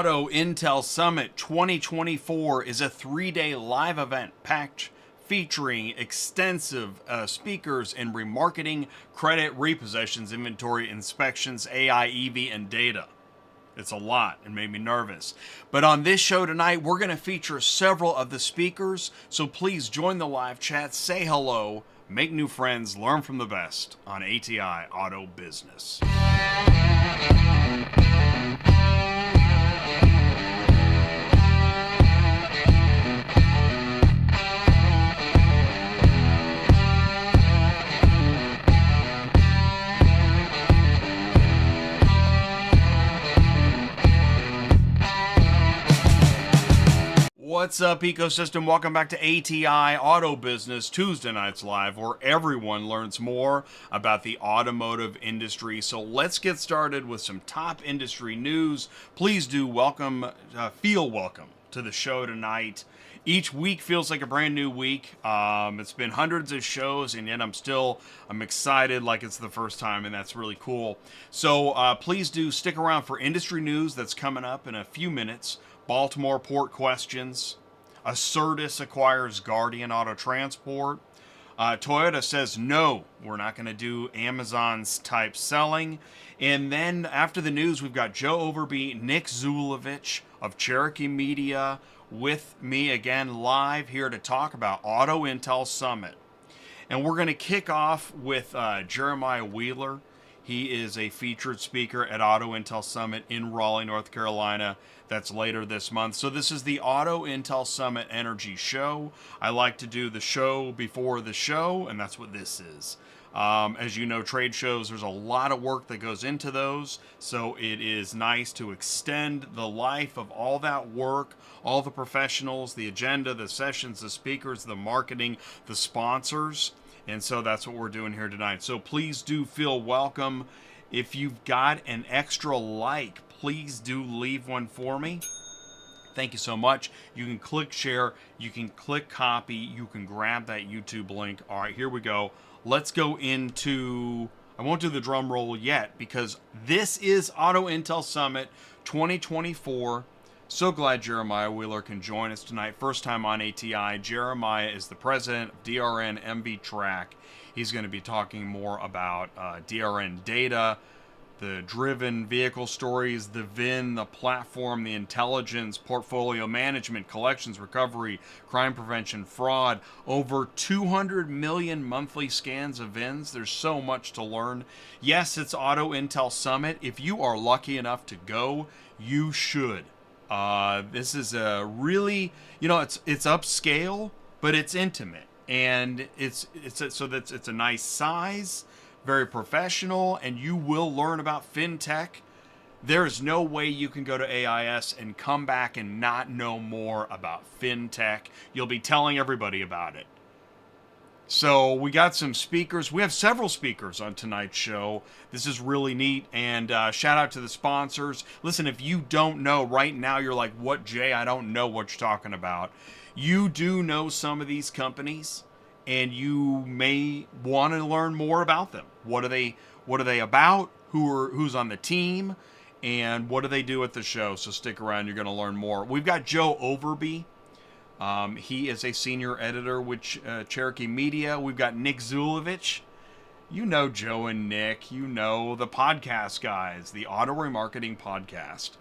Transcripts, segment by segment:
Auto Intel Summit 2024 is a 3-day live event packed featuring extensive speakers in remarketing, credit, repossessions, inventory, inspections, AI, EV, and data. It's a lot and made me nervous. But on this show tonight, we're going to feature several of the speakers, so please join the live chat, say hello, make new friends, learn from the best on ATI Auto Business. What's up, ecosystem? Welcome back to ATI Auto Business Tuesday Nights Live, where everyone learns more about the automotive industry. So let's get started with some top industry news. Please do feel welcome to the show tonight. Each week feels like a brand new week. It's been hundreds of shows, and yet I'm excited like it's the first time, and that's really cool. So please do stick around for industry news that's coming up in a few minutes. Baltimore Port questions. ACERTUS acquires Guardian Auto Transport. Toyota says, no, we're not going to do Amazon's type selling. And then after the news, we've got Joe Overby, Nick Zulovich of Cherokee Media with me again live here to talk about Auto Intel Summit. And we're going to kick off with Jeremiah Wheeler. He is a featured speaker at Auto Intel Summit in Raleigh, North Carolina. That's later this month. So this is the Auto Intel Summit Energy Show. I like to do the show before the show, and that's what this is. As you know, trade shows, there's a lot of work that goes into those. So it is nice to extend the life of all that work, all the professionals, the agenda, the sessions, the speakers, the marketing, the sponsors. And so that's what we're doing here tonight. So please do feel welcome. If you've got an extra like, please do leave one for me. Thank you so much. You can click share. You can click copy. You can grab that YouTube link. All right, here we go. Let's go into... I won't do the drum roll yet because this is Auto Intel Summit 2024. So glad Jeremiah Wheeler can join us tonight. First time on ATI. Jeremiah is the president of DRN MVTRAC. He's going to be talking more about DRN data, the driven vehicle stories, the VIN, the platform, the intelligence, portfolio management, collections, recovery, crime prevention, fraud. Over 200 million monthly scans of VINs. There's so much to learn. Yes, it's Auto Intel Summit. If you are lucky enough to go, you should. This is a really, it's upscale, but it's intimate, and it's a nice size, very professional, and you will learn about fintech. There is no way you can go to AIS and come back and not know more about fintech. You'll be telling everybody about it. So we got some speakers. We have several speakers on tonight's show. This is really neat. And shout out to the sponsors. Listen, if you don't know right now, you're like, what, Jay? I don't know what you're talking about. You do know some of these companies, and you may want to learn more about them. What are they about? Who's on the team? And what do they do at the show? So stick around. You're going to learn more. We've got Joe Overby. He is a senior editor with Cherokee Media. We've got Nick Zulovich. You know Joe and Nick. You know the podcast guys, the Auto Remarketing podcast.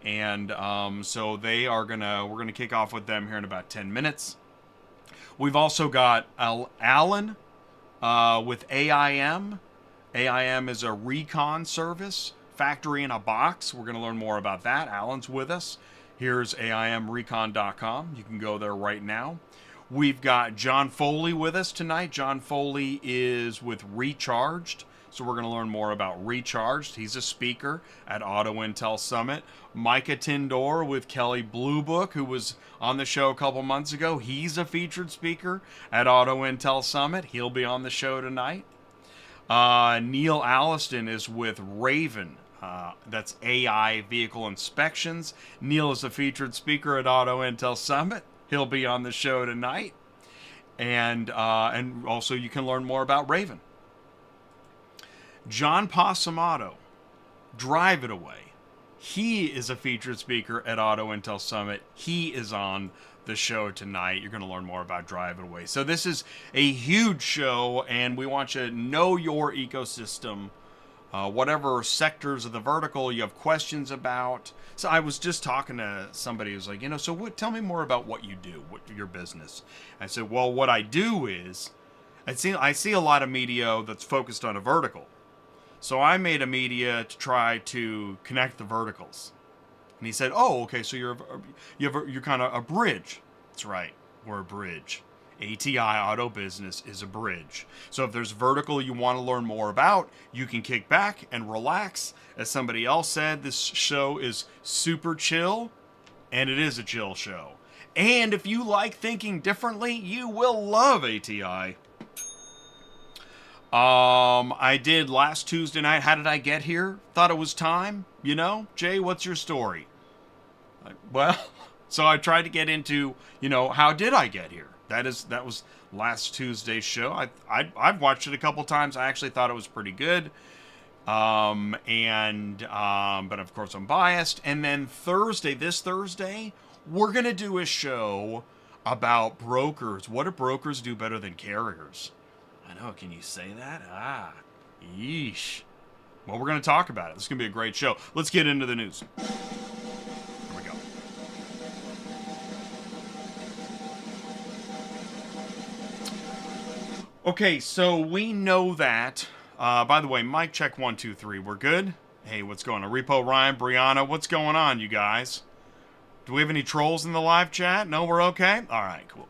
And so we're gonna kick off with them here in about 10 minutes. We've also got Alain with a.im. a.im is a recon service, factory in a box. We're going to learn more about that. Alain's with us. Here's aimrecon.com. You can go there right now. We've got John Foley with us tonight. John Foley is with Recharged. So we're going to learn more about Recharged. He's a speaker at Auto Intel Summit. Micah Tindor with Kelley Blue Book, who was on the show a couple months ago. He's a featured speaker at Auto Intel Summit. He'll be on the show tonight. Neil Alliston is with Ravin. That's AI Vehicle Inspections. Neil is a featured speaker at Auto Intel Summit. He'll be on the show tonight. And also you can learn more about Ravin. John Possumato, DriveItAway. He is a featured speaker at Auto Intel Summit. He is on the show tonight. You're going to learn more about DriveItAway. So this is a huge show, and we want you to know your ecosystem. Whatever sectors of the vertical you have questions about. So I was just talking to somebody who's like, so tell me more about what you do, your business. I said, well, what I do is, I see a lot of media that's focused on a vertical. So I made a media to try to connect the verticals. And he said, oh, okay, so you're kind of a bridge. That's right, we're a bridge. ATI Auto Business is a bridge. So if there's vertical you want to learn more about, you can kick back and relax. As somebody else said, this show is super chill, and it is a chill show. And if you like thinking differently, you will love ATI. I did last Tuesday night. How did I get here? Thought it was time. Jay, what's your story? Well, so I tried to get into, how did I get here? That was last Tuesday's show. I've watched it a couple times. I actually thought it was pretty good. But of course I'm biased. And then this Thursday, we're going to do a show about brokers. What do brokers do better than carriers? I know, can you say that? Yeesh. Well, we're going to talk about it. This is going to be a great show. Let's get into the news. Here we go. Okay, so we know that, by the way, mic check 1, 2, 3, we're good? Hey, what's going on? Repo, Ryan, Brianna, what's going on, you guys? Do we have any trolls in the live chat? No, we're okay? All right, cool.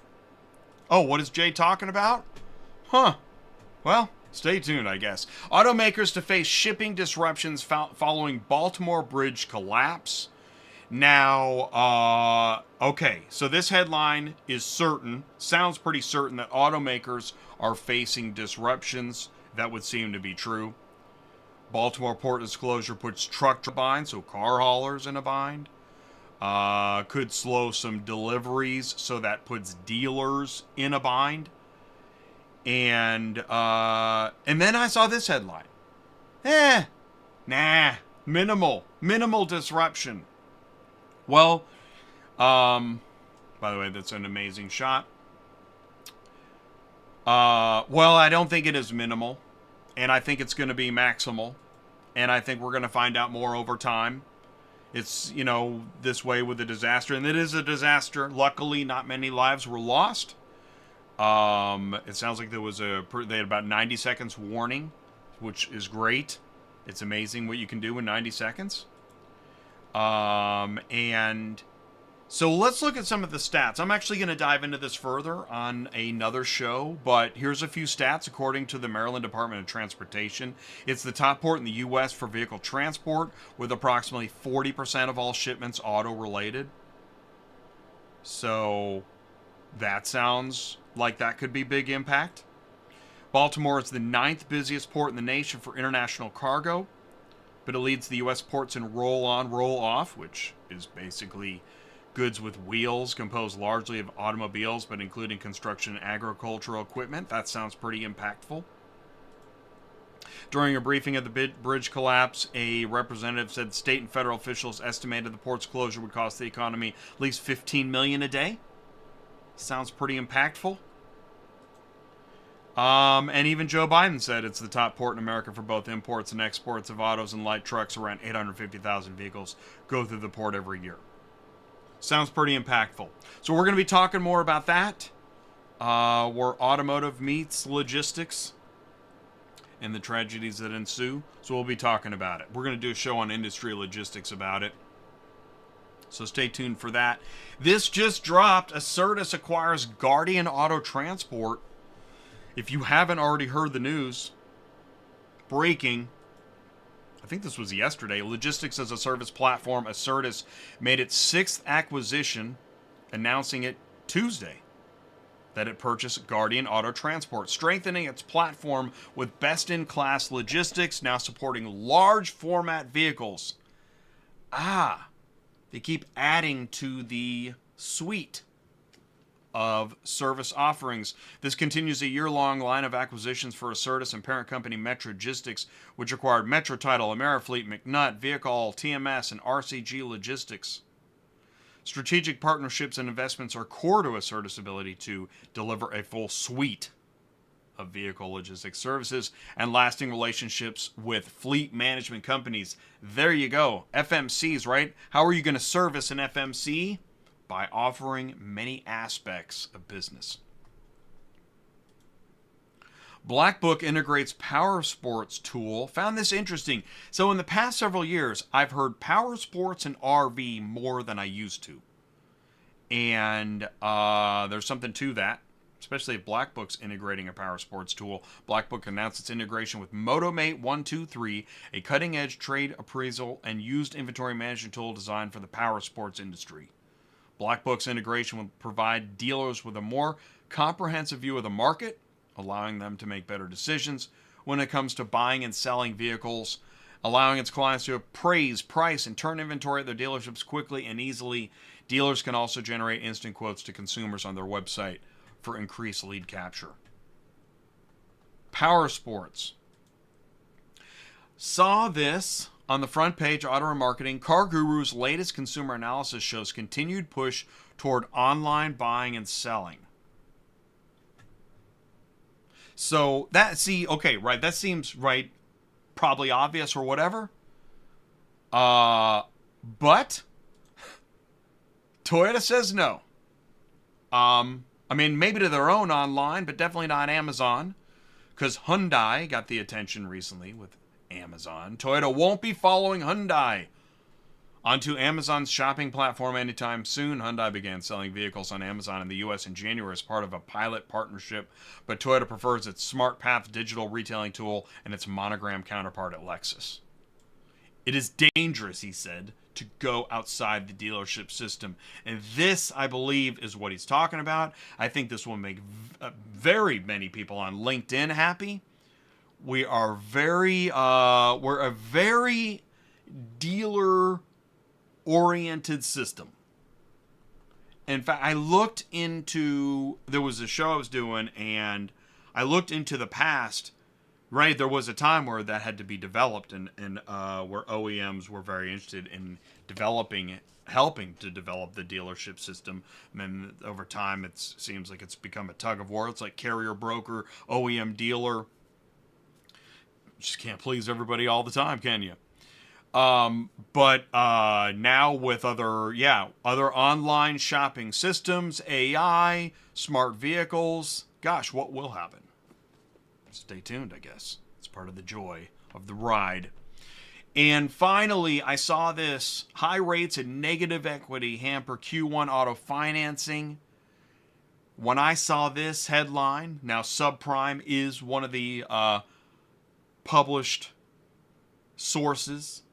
Oh, what is Jay talking about? Huh. Well, stay tuned, I guess. Automakers to face shipping disruptions following Baltimore Bridge Collapse. Now, okay, so this headline is certain, sounds pretty certain that automakers are facing disruptions. That would seem to be true. Baltimore Port disclosure puts truck bind, so car haulers in a bind. Could slow some deliveries, so that puts dealers in a bind. And then I saw this headline. Minimal disruption. Well, by the way, that's an amazing shot. Well, I don't think it is minimal, and I think it's going to be maximal, and I think we're going to find out more over time. It's, this way with a disaster, and it is a disaster. Luckily, not many lives were lost. It sounds like they had about 90 seconds warning, which is great. It's amazing what you can do in 90 seconds. And so let's look at some of the stats. I'm actually going to dive into this further on another show, but here's a few stats according to the Maryland Department of Transportation. It's the top port in the U.S. for vehicle transport, with approximately 40% of all shipments auto-related. So that sounds like that could be big impact. Baltimore is the 9th busiest port in the nation for international cargo, but it leads the U.S. ports in roll-on, roll-off, which is basically goods with wheels composed largely of automobiles, but including construction and agricultural equipment. That sounds pretty impactful. During a briefing of the bridge collapse, a representative said state and federal officials estimated the port's closure would cost the economy at least $15 million a day. Sounds pretty impactful. And even Joe Biden said it's the top port in America for both imports and exports of autos and light trucks. Around 850,000 vehicles go through the port every year. Sounds pretty impactful. So we're going to be talking more about that. Where automotive meets logistics and the tragedies that ensue. So we'll be talking about it. We're going to do a show on industry logistics about it. So stay tuned for that. This just dropped. ACERTUS acquires Guardian Auto Transport. If you haven't already heard the news, breaking, I think this was yesterday, Logistics as a Service platform ACERTUS made its 6th acquisition, announcing it Tuesday that it purchased Guardian Auto Transport, strengthening its platform with best-in-class logistics, now supporting large format vehicles. They keep adding to the suite. of service offerings. This continues a year-long line of acquisitions for ACERTUS and parent company Metrogistics, which acquired Metro Title, Amerifleet, McNutt, Vehicle, TMS, and RCG Logistics. Strategic partnerships and investments are core to ACERTUS' ability to deliver a full suite of vehicle logistics services and lasting relationships with fleet management companies. There you go. FMCs, right? How are you going to service an FMC? By offering many aspects of business. Black Book integrates Powersports tool. Found this interesting. So in the past several years, I've heard Powersports and RV more than I used to. And there's something to that, especially if Black Book's integrating a Powersports tool. Black Book announced its integration with MotoMate123, a cutting-edge trade appraisal and used inventory management tool designed for the Powersports industry. Black Book's integration will provide dealers with a more comprehensive view of the market, allowing them to make better decisions when it comes to buying and selling vehicles, allowing its clients to appraise, price, and turn inventory at their dealerships quickly and easily. Dealers can also generate instant quotes to consumers on their website for increased lead capture. Powersports. Saw this on the front page, Auto Remarketing. CarGurus' latest consumer analysis shows continued push toward online buying and selling. So that, that seems right, probably obvious or whatever. But Toyota says no. I mean, maybe to their own online, but definitely not Amazon, because Hyundai got the attention recently with Amazon. Toyota won't be following Hyundai onto Amazon's shopping platform anytime soon. Hyundai began selling vehicles on Amazon in the U.S. in January as part of a pilot partnership, but Toyota prefers its SmartPath digital retailing tool and its monogram counterpart at Lexus. It is dangerous, he said, to go outside the dealership system. And this, I believe, is what he's talking about. I think this will make very many people on LinkedIn happy. We're a very dealer-oriented system. In fact, there was a show I was doing, and I looked into the past. Right, there was a time where that had to be developed, and where OEMs were very interested in helping to develop the dealership system. And then over time, it seems like it's become a tug of war. It's like carrier, broker, OEM, dealer. Just can't please everybody all the time, can you? But now with other online shopping systems, AI, smart vehicles, gosh, what will happen? Stay tuned, I guess. It's part of the joy of the ride. And finally, I saw this. High rates and negative equity hamper Q1 auto financing. When I saw this headline, now subprime is one of the published sources,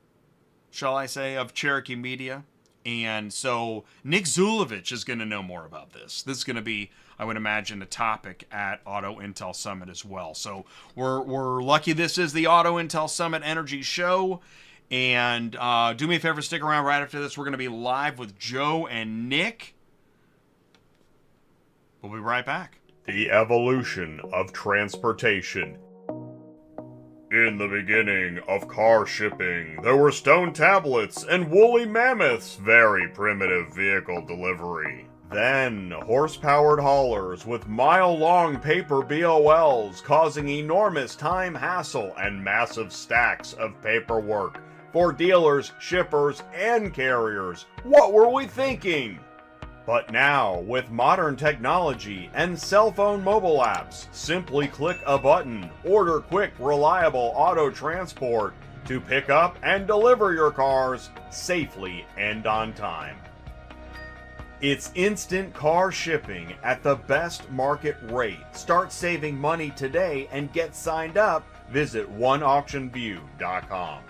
shall I say, of Cherokee Media. And so Nick Zulovich is going to know more about this. This is going to be, I would imagine, a topic at Auto Intel Summit as well. So we're lucky this is the Auto Intel Summit Energy Show. And do me a favor, stick around right after this. We're going to be live with Joe and Nick. We'll be right back. The evolution of transportation. In the beginning of car shipping, there were stone tablets and woolly mammoths, very primitive vehicle delivery. Then, horse-powered haulers with mile-long paper BOLs causing enormous time hassle and massive stacks of paperwork for dealers, shippers, and carriers. What were we thinking? But now, with modern technology and cell phone mobile apps, simply click a button, order quick, reliable auto transport to pick up and deliver your cars safely and on time. It's instant car shipping at the best market rate. Start saving money today and get signed up. Visit oneauctionview.com.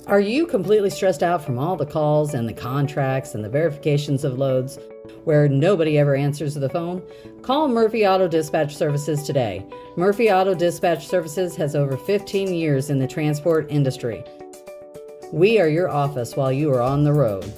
Are you completely stressed out from all the calls and the contracts and the verifications of loads where nobody ever answers the phone? Call Murphy Auto Dispatch Services today. Murphy Auto Dispatch Services has over 15 years in the transport industry. We are your office while you are on the road.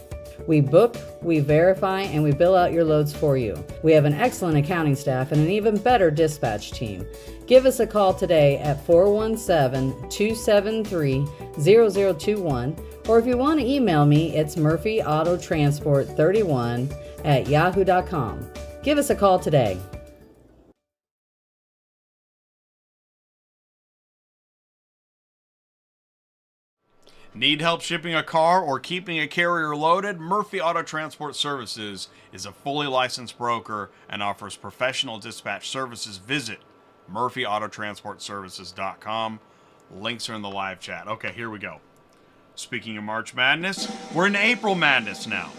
We book, we verify, and we bill out your loads for you. We have an excellent accounting staff and an even better dispatch team. Give us a call today at 417-273-0021, or if you want to email me, it's murphyautotransport31@yahoo.com. Give us a call today. Need help shipping a car or keeping a carrier loaded? Murphy Auto Transport Services is a fully licensed broker and offers professional dispatch services. Visit murphyautotransportservices.com. Links are in the live chat. Okay, here we go. Speaking of March Madness, we're in April Madness now.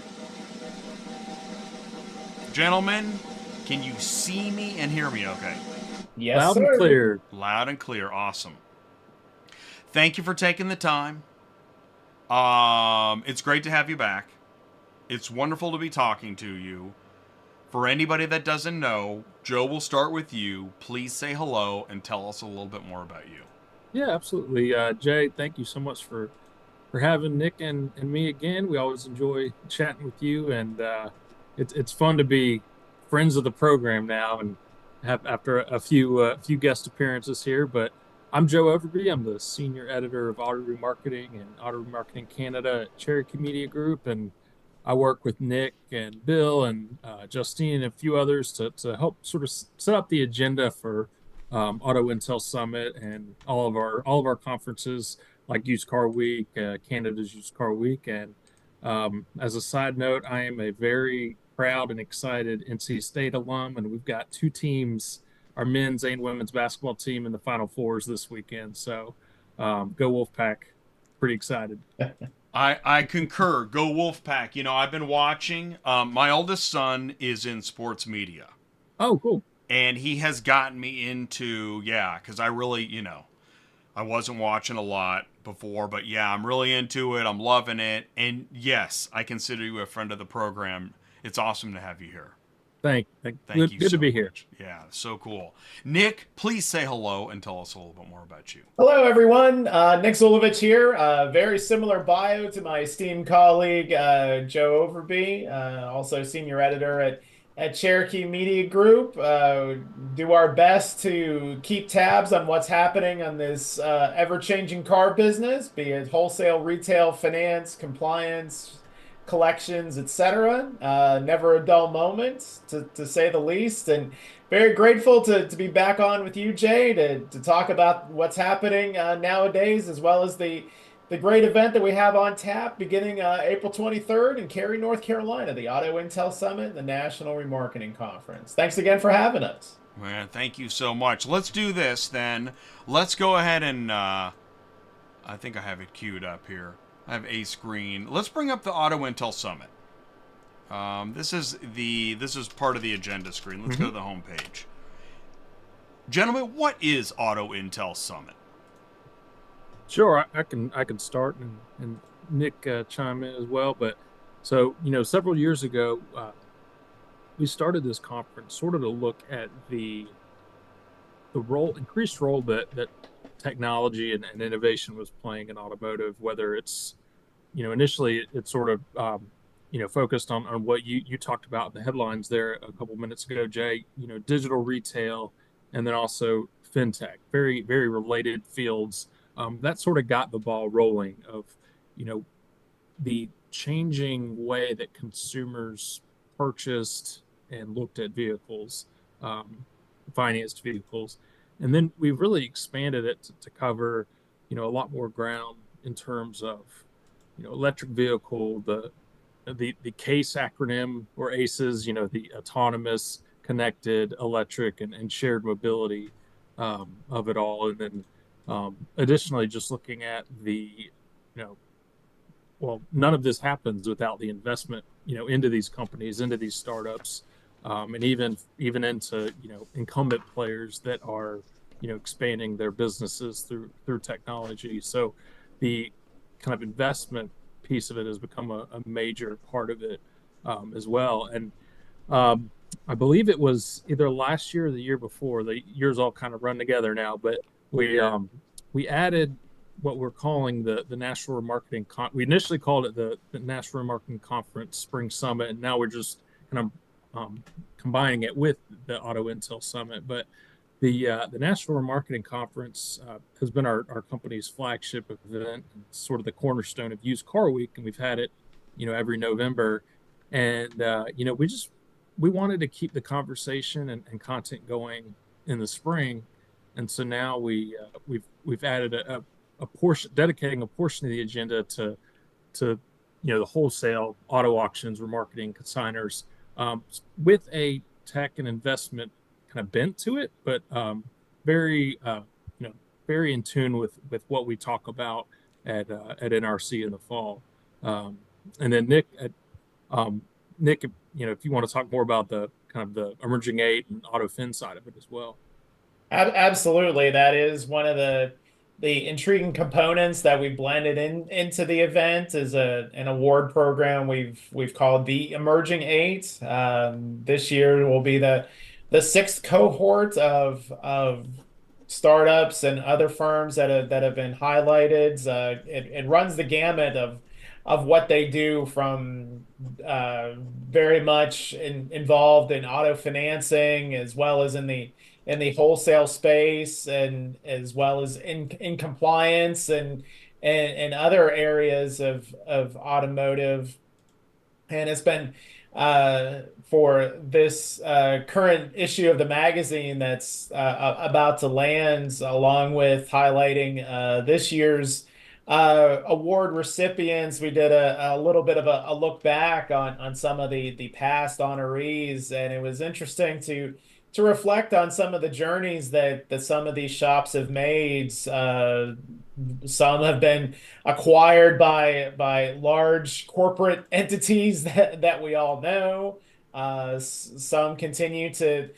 Gentlemen, can you see me and hear me okay? Yes, Loud sir. and clear. Loud and clear. Awesome. Thank you for taking the time. It's great to have you back. It's wonderful to be talking to you. For anybody that doesn't know, Joe will start with you. Please say hello and tell us a little bit more about you. Yeah, absolutely. Jay, thank you so much for having Nick and me again. We always enjoy chatting with you, and it's fun to be friends of the program now and have after a few guest appearances here. But I'm Joe Overby. I'm the senior editor of Auto Remarketing and Auto Remarketing Canada at Cherokee Media Group, and I work with Nick and Bill and Justine and a few others to help sort of set up the agenda for Auto Intel Summit and all of our conferences like Used Car Week, Canada's Used Car Week. And as a side note, I am a very proud and excited NC State alum, and we've got two teams, our men's and women's basketball team in the Final Fours this weekend. So go Wolfpack. Pretty excited. I concur. Go Wolfpack. You know, I've been watching. My oldest son is in sports media. Oh, cool. And he has gotten me into, because I really, I wasn't watching a lot before, but I'm really into it. I'm loving it. And yes, I consider you a friend of the program. It's awesome to have you here. Thank you. Good to be here. Yeah, so cool. Nick, please say hello and tell us a little bit more about you. Hello, everyone. Nick Zulovich here. Very similar bio to my esteemed colleague, Joe Overby, also senior editor at Cherokee Media Group. Do our best to keep tabs on what's happening on this ever-changing car business, be it wholesale, retail, finance, compliance, collections, etc. Never a dull moment, to say the least. And very grateful to be back on with you, Jay, to talk about what's happening nowadays, as well as the great event that we have on tap beginning April 23rd in Cary, North Carolina, the Auto Intel Summit, the National Remarketing Conference. Thanks again for having us. Man, thank you so much. Let's do this then. Let's go ahead and I think I have it queued up here. I have a screen. Let's bring up the Auto Intel Summit. This is part of the agenda screen. Let's go to the home page. Gentlemen, what is Auto Intel Summit? Sure, I can start and Nick chime in as well. But so several years ago, we started this conference sort of to look at the increased role that technology and innovation was playing in automotive, whether it's, initially it's sort of, focused on what you talked about in the headlines there a couple minutes ago, Jay, digital retail, and then also fintech, very, very related fields. That sort of got the ball rolling of, the changing way that consumers purchased and looked at vehicles, financed vehicles. And then we've really expanded it to cover, a lot more ground in terms of, electric vehicle, the CASE acronym, or ACES, the autonomous, connected, electric, and shared mobility of it all. And then additionally, just looking at the, none of this happens without the investment, into these companies, into these startups, and even into, incumbent players that are, expanding their businesses through technology. So the kind of investment piece of it has become a major part of it as well. And I believe it was either last year or the year before. The years all kind of run together now, but we added what we're calling the National Remarketing we initially called it the National Remarketing Conference Spring Summit, and now we're just kind of combining it with the Auto Intel Summit. But the National Remarketing Conference has been our company's flagship event, sort of the cornerstone of Used Car Week, and we've had it, every November. And we wanted to keep the conversation and content going in the spring, and so now we've added a portion, dedicating a portion of the agenda to the wholesale auto auctions, remarketing, consigners, with a tech and investment kind of bent to it, but very very in tune with what we talk about at NRC in the fall. And then Nick, if you want to talk more about the kind of the emerging eight and auto fin side of it as well. Absolutely, that is one of the intriguing components that we blended into the event is an award program we've called the Emerging Eight. This year will be the sixth cohort of startups and other firms that have been highlighted. It runs the gamut of what they do, from very much involved in auto financing, as well as in the wholesale space, and as well as in compliance and other areas of automotive. And it's been for this current issue of the magazine that's about to land, along with highlighting this year's award recipients. We did a little bit of a look back on some of the past honorees, and it was interesting to reflect on some of the journeys that some of these shops have made. Some have been acquired by large corporate entities that we all know. Some continue to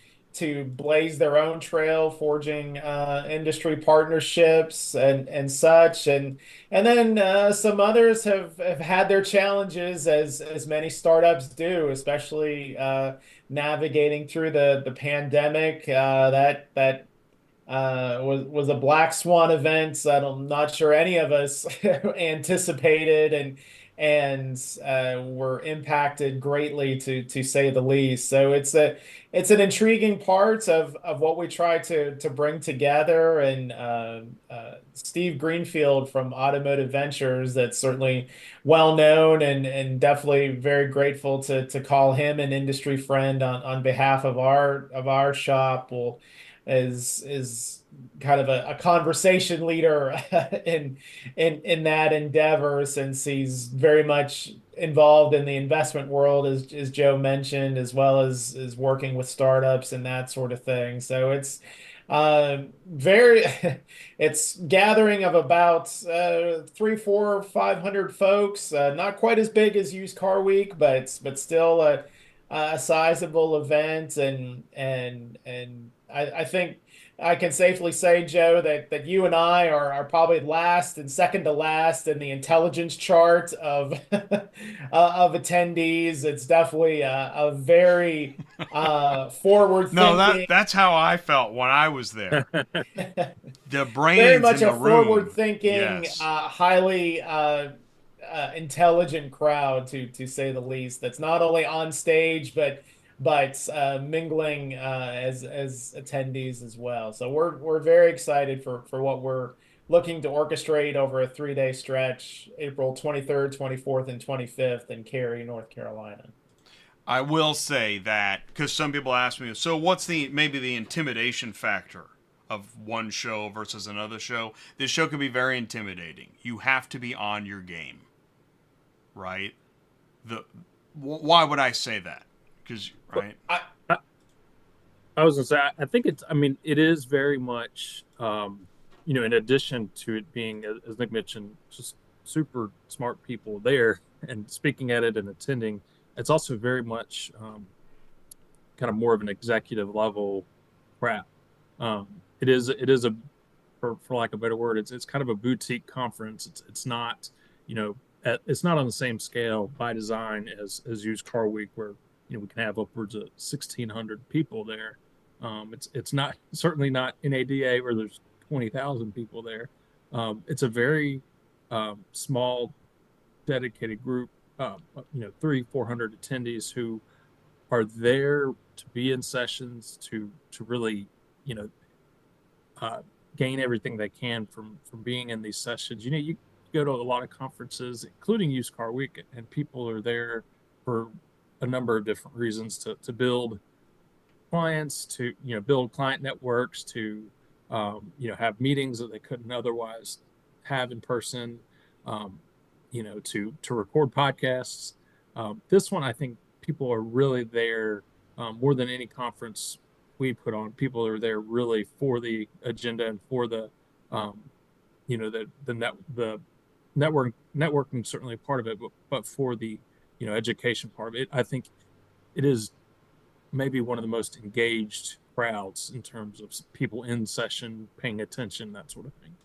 blaze their own trail, forging industry partnerships and such. And then some others have had their challenges, as many startups do, especially navigating through the pandemic. That was a black swan event that I'm not sure any of us anticipated, and were impacted greatly, to say the least. So it's an intriguing part of what we try to bring together. And Steve Greenfield from Automotive Ventures, that's certainly well known, and definitely very grateful to call him an industry friend on behalf of our shop, is kind of a conversation leader in that endeavor, since he's very much involved in the investment world, as Joe mentioned, as well as working with startups and that sort of thing. So it's it's gathering of about 300, 400, 500 folks. Not quite as big as Used Car Week, but still a sizable event. And I think I can safely say, Joe, that you and I are probably last and second to last in the intelligence chart of attendees. It's definitely a very forward-thinking. No, that's how I felt when I was there. The brains very much in the a room. forward-thinking, Yes. highly intelligent crowd, to say the least. That's not only on stage, but mingling as attendees as well. So we're very excited for what we're looking to orchestrate over a 3-day stretch, April 23rd, 24th, and 25th in Cary, North Carolina. I will say that, because some people ask me, so what's maybe the intimidation factor of one show versus another show? This show can be very intimidating. You have to be on your game, right? Why would I say that? Because, right? I was gonna say, I think it is very much, in addition to it being, as Nick mentioned, just super smart people there and speaking at it and attending, it's also very much kind of more of an executive level crap. It is a, for lack of a better word, it's kind of a boutique conference. It's not, it's not on the same scale by design as Used Car Week, where we can have upwards of 1,600 people there. It's not, certainly not NADA, where there's 20,000 people there. It's a very small, dedicated group, 300-400 attendees who are there to be in sessions to really, you know, gain everything they can from being in these sessions. You go to a lot of conferences, including Used Car Week, and people are there for a number of different reasons to build clients, to build client networks, to have meetings that they couldn't otherwise have in person, to record podcasts. This one, I think people are really there more than any conference we put on. People are there really for the agenda and for the networking certainly part of it, but for the education part of it. I think it is maybe one of the most engaged crowds in terms of people in session, paying attention, that sort of thing.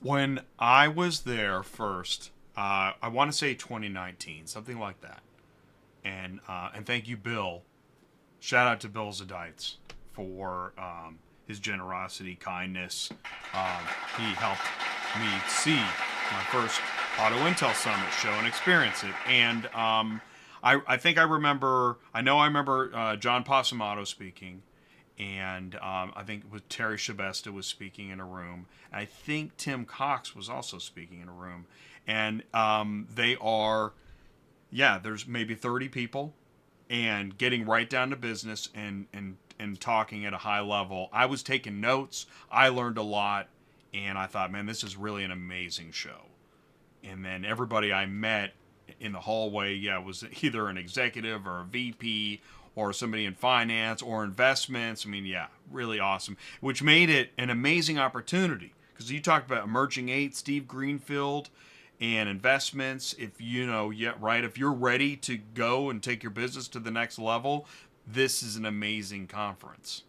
When I was there first, I want to say 2019, something like that. And thank you, Bill. Shout out to Bill Zadites for his generosity, kindness. He helped me see my first Auto Intel Summit show and experience it. And I think I remember John Possumato speaking, and I think it was Terry Shabesta was speaking in a room. I think Tim Cox was also speaking in a room. And there's maybe 30 people, and getting right down to business and talking at a high level. I was taking notes. I learned a lot, and I thought, man, this is really an amazing show. And then everybody I met in the hallway, was either an executive or a VP or somebody in finance or investments. I mean, really awesome, which made it an amazing opportunity, because you talked about Emerging 8, Steve Greenfield, and investments. If if you're ready to go and take your business to the next level, this is an amazing conference.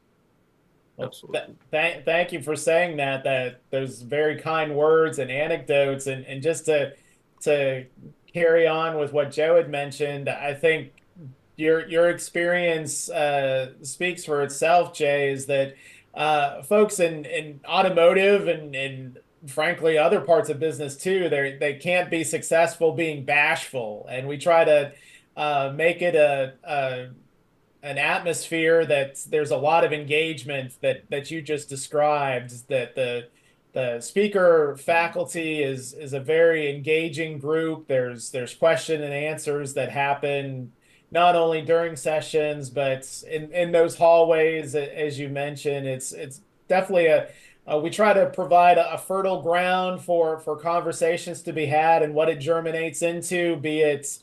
Absolutely. Thank you for saying that there's very kind words and anecdotes, and just to carry on with what Joe had mentioned, I think your experience speaks for itself, Jay. Is that folks in automotive and frankly other parts of business too, they can't be successful being bashful, and we try to make it an atmosphere that there's a lot of engagement that you just described, that the speaker faculty is a very engaging group. There's question and answers that happen not only during sessions, but in those hallways, as you mentioned. It's definitely we try to provide a fertile ground for conversations to be had, and what it germinates into, be it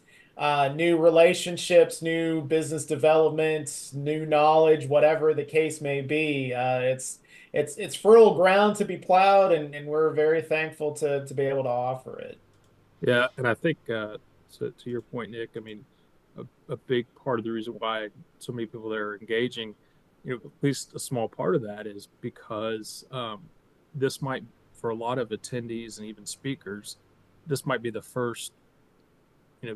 new relationships, new business development, new knowledge, whatever the case may be. It's fertile ground to be plowed, and we're very thankful to be able to offer it. Yeah, and I think to your point, Nick, I mean, a big part of the reason why so many people there are engaging, at least a small part of that, is because this might, for a lot of attendees and even speakers, this might be the first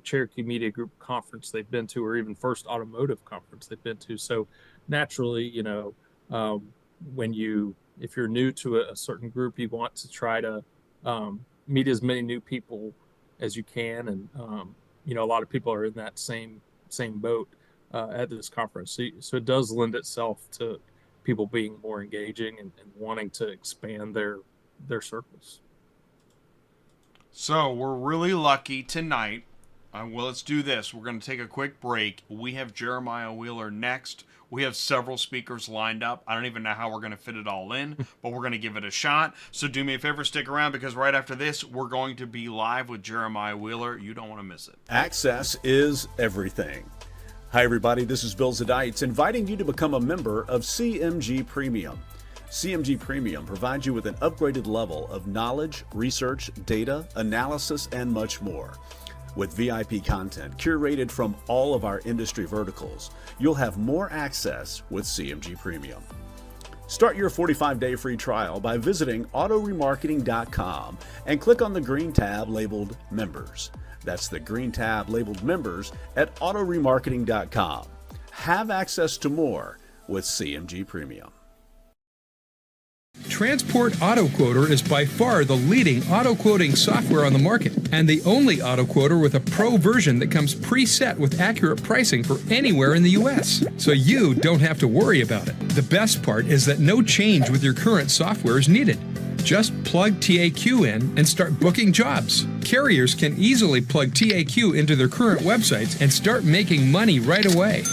Cherokee Media Group conference they've been to, or even first automotive conference they've been to. So naturally, if you're new to a certain group, you want to try to meet as many new people as you can. And, a lot of people are in that same boat at this conference. So it does lend itself to people being more engaging and wanting to expand their circles. So we're really lucky tonight. Well, let's do this. We're going to take a quick break. We have Jeremiah Wheeler next. We have several speakers lined up. I don't even know how we're going to fit it all in, but we're going to give it a shot. So do me a favor, stick around, because right after this, we're going to be live with Jeremiah Wheeler. You don't want to miss it. Access is everything. Hi, everybody. This is Bill Zadites, inviting you to become a member of CMG Premium. CMG Premium provides you with an upgraded level of knowledge, research, data, analysis, and much more. With VIP content curated from all of our industry verticals, you'll have more access with CMG Premium. Start your 45-day free trial by visiting autoremarketing.com and click on the green tab labeled Members. That's the green tab labeled Members at autoremarketing.com. Have access to more with CMG Premium. Transport Auto Quoter is by far the leading auto quoting software on the market, and the only auto quoter with a pro version that comes preset with accurate pricing for anywhere in the U.S. So you don't have to worry about it. The best part is that no change with your current software is needed. Just plug TAQ in and start booking jobs. Carriers can easily plug TAQ into their current websites and start making money right away.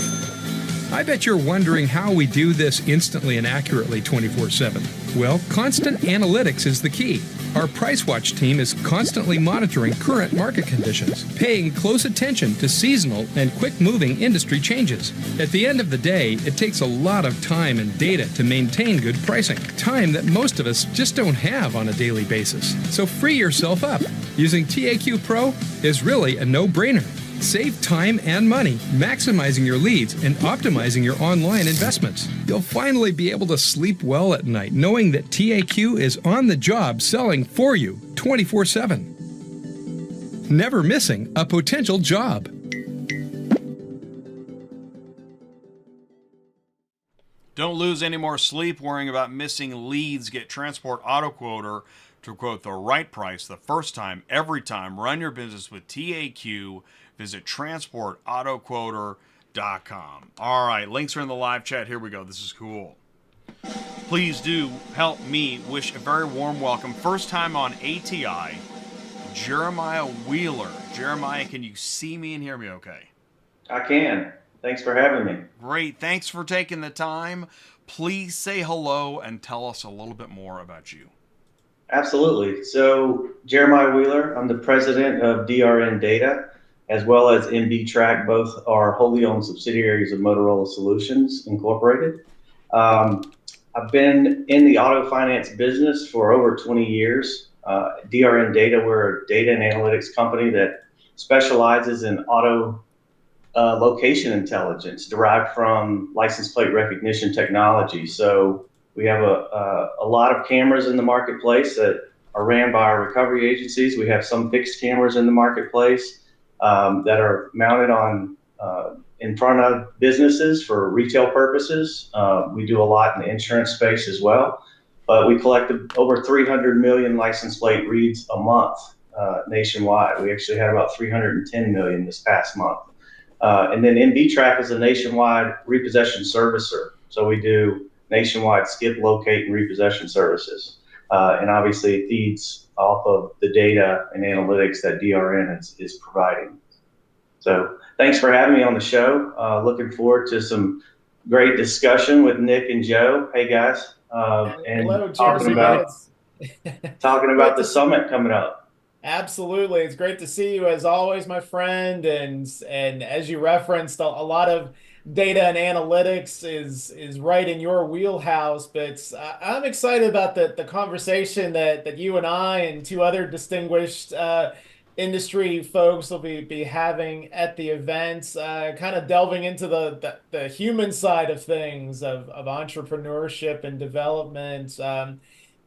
I bet you're wondering how we do this instantly and accurately 24/7. Well, constant analytics is the key. Our Price Watch team is constantly monitoring current market conditions, paying close attention to seasonal and quick-moving industry changes. At the end of the day, it takes a lot of time and data to maintain good pricing, time that most of us just don't have on a daily basis. So free yourself up. Using TAQ Pro is really a no-brainer. Save time and money, maximizing your leads and optimizing your online investments. You'll finally be able to sleep well at night knowing that TAQ is on the job selling for you 24/7. Never missing a potential job. Don't lose any more sleep worrying about missing leads. Get Transport Auto Quoter to quote the right price the first time, every time. Run your business with TAQ. Visit transportautoquoter.com. All right, links are in the live chat. Here we go. This is cool. Please do help me wish a very warm welcome. First time on ATI, Jeremiah Wheeler. Jeremiah, can you see me and hear me okay? I can. Thanks for having me. Great. Thanks for taking the time. Please say hello and tell us a little bit more about you. Absolutely. So, Jeremiah Wheeler, I'm the president of DRN Data, as well as MVTRAC. Both are wholly owned subsidiaries of Motorola Solutions Incorporated. I've been in the auto finance business for over 20 years. DRN Data, we're a data and analytics company that specializes in auto location intelligence derived from license plate recognition technology. So we have a lot of cameras in the marketplace that are ran by our recovery agencies. We have some fixed cameras in the marketplace that are mounted on in front of businesses for retail purposes. We do a lot in the insurance space as well, but we collect over 300 million license plate reads a month nationwide. We actually had about 310 million this past month. And then MVTRAC is a nationwide repossession servicer. So we do nationwide skip, locate, and repossession services. And obviously it feeds off of the data and analytics that DRN is providing. So thanks for having me on the show. Looking forward to some great discussion with Nick and Joe. Hey guys, and hello, talking about the summit coming up. Absolutely. It's great to see you as always, my friend. And as you referenced, a lot of data and analytics is right in your wheelhouse. But I'm excited about the conversation that you and I and two other distinguished industry folks will be having at the event, kind of delving into the human side of things, of entrepreneurship and development.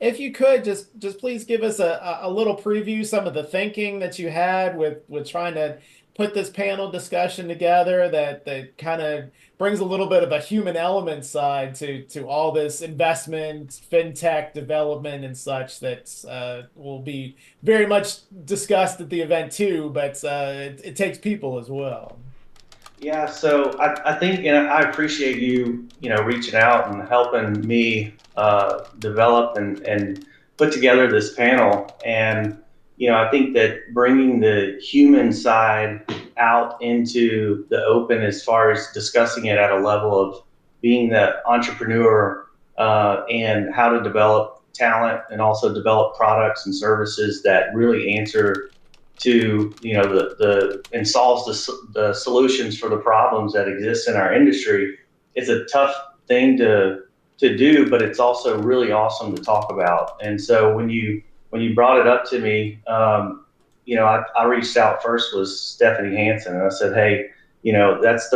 If you could just please give us a little preview, some of the thinking that you had with trying to put this panel discussion together that kind of brings a little bit of a human element side to all this investment, fintech development and such that will be very much discussed at the event too, but it takes people as well. Yeah, so I think, and I appreciate you reaching out and helping me develop and put together this panel. And I think that bringing the human side out into the open as far as discussing it at a level of being the entrepreneur and how to develop talent and also develop products and services that really answer to and solves the solutions for the problems that exist in our industry. It's a tough thing to do, but it's also really awesome to talk about. And so when you brought it up to me, I reached out first was Stephanie Hansen, and I said, hey, that's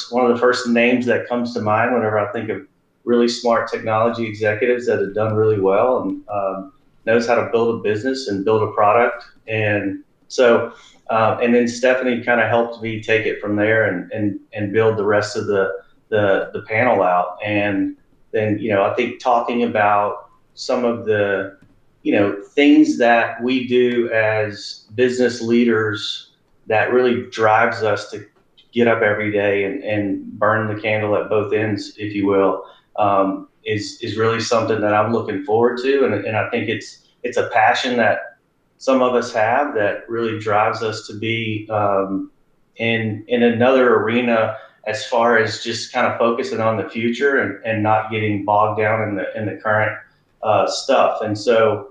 one of the first names that comes to mind whenever I think of really smart technology executives that have done really well and knows how to build a business and build a product. And so, and then Stephanie kind of helped me take it from there and build the rest of the panel out. And then, I think talking about some of the, things that we do as business leaders that really drives us to get up every day and burn the candle at both ends, if you will, is really something that I'm looking forward to. And I think it's a passion that some of us have that really drives us to be in another arena as far as just kind of focusing on the future and not getting bogged down in the current stuff. And so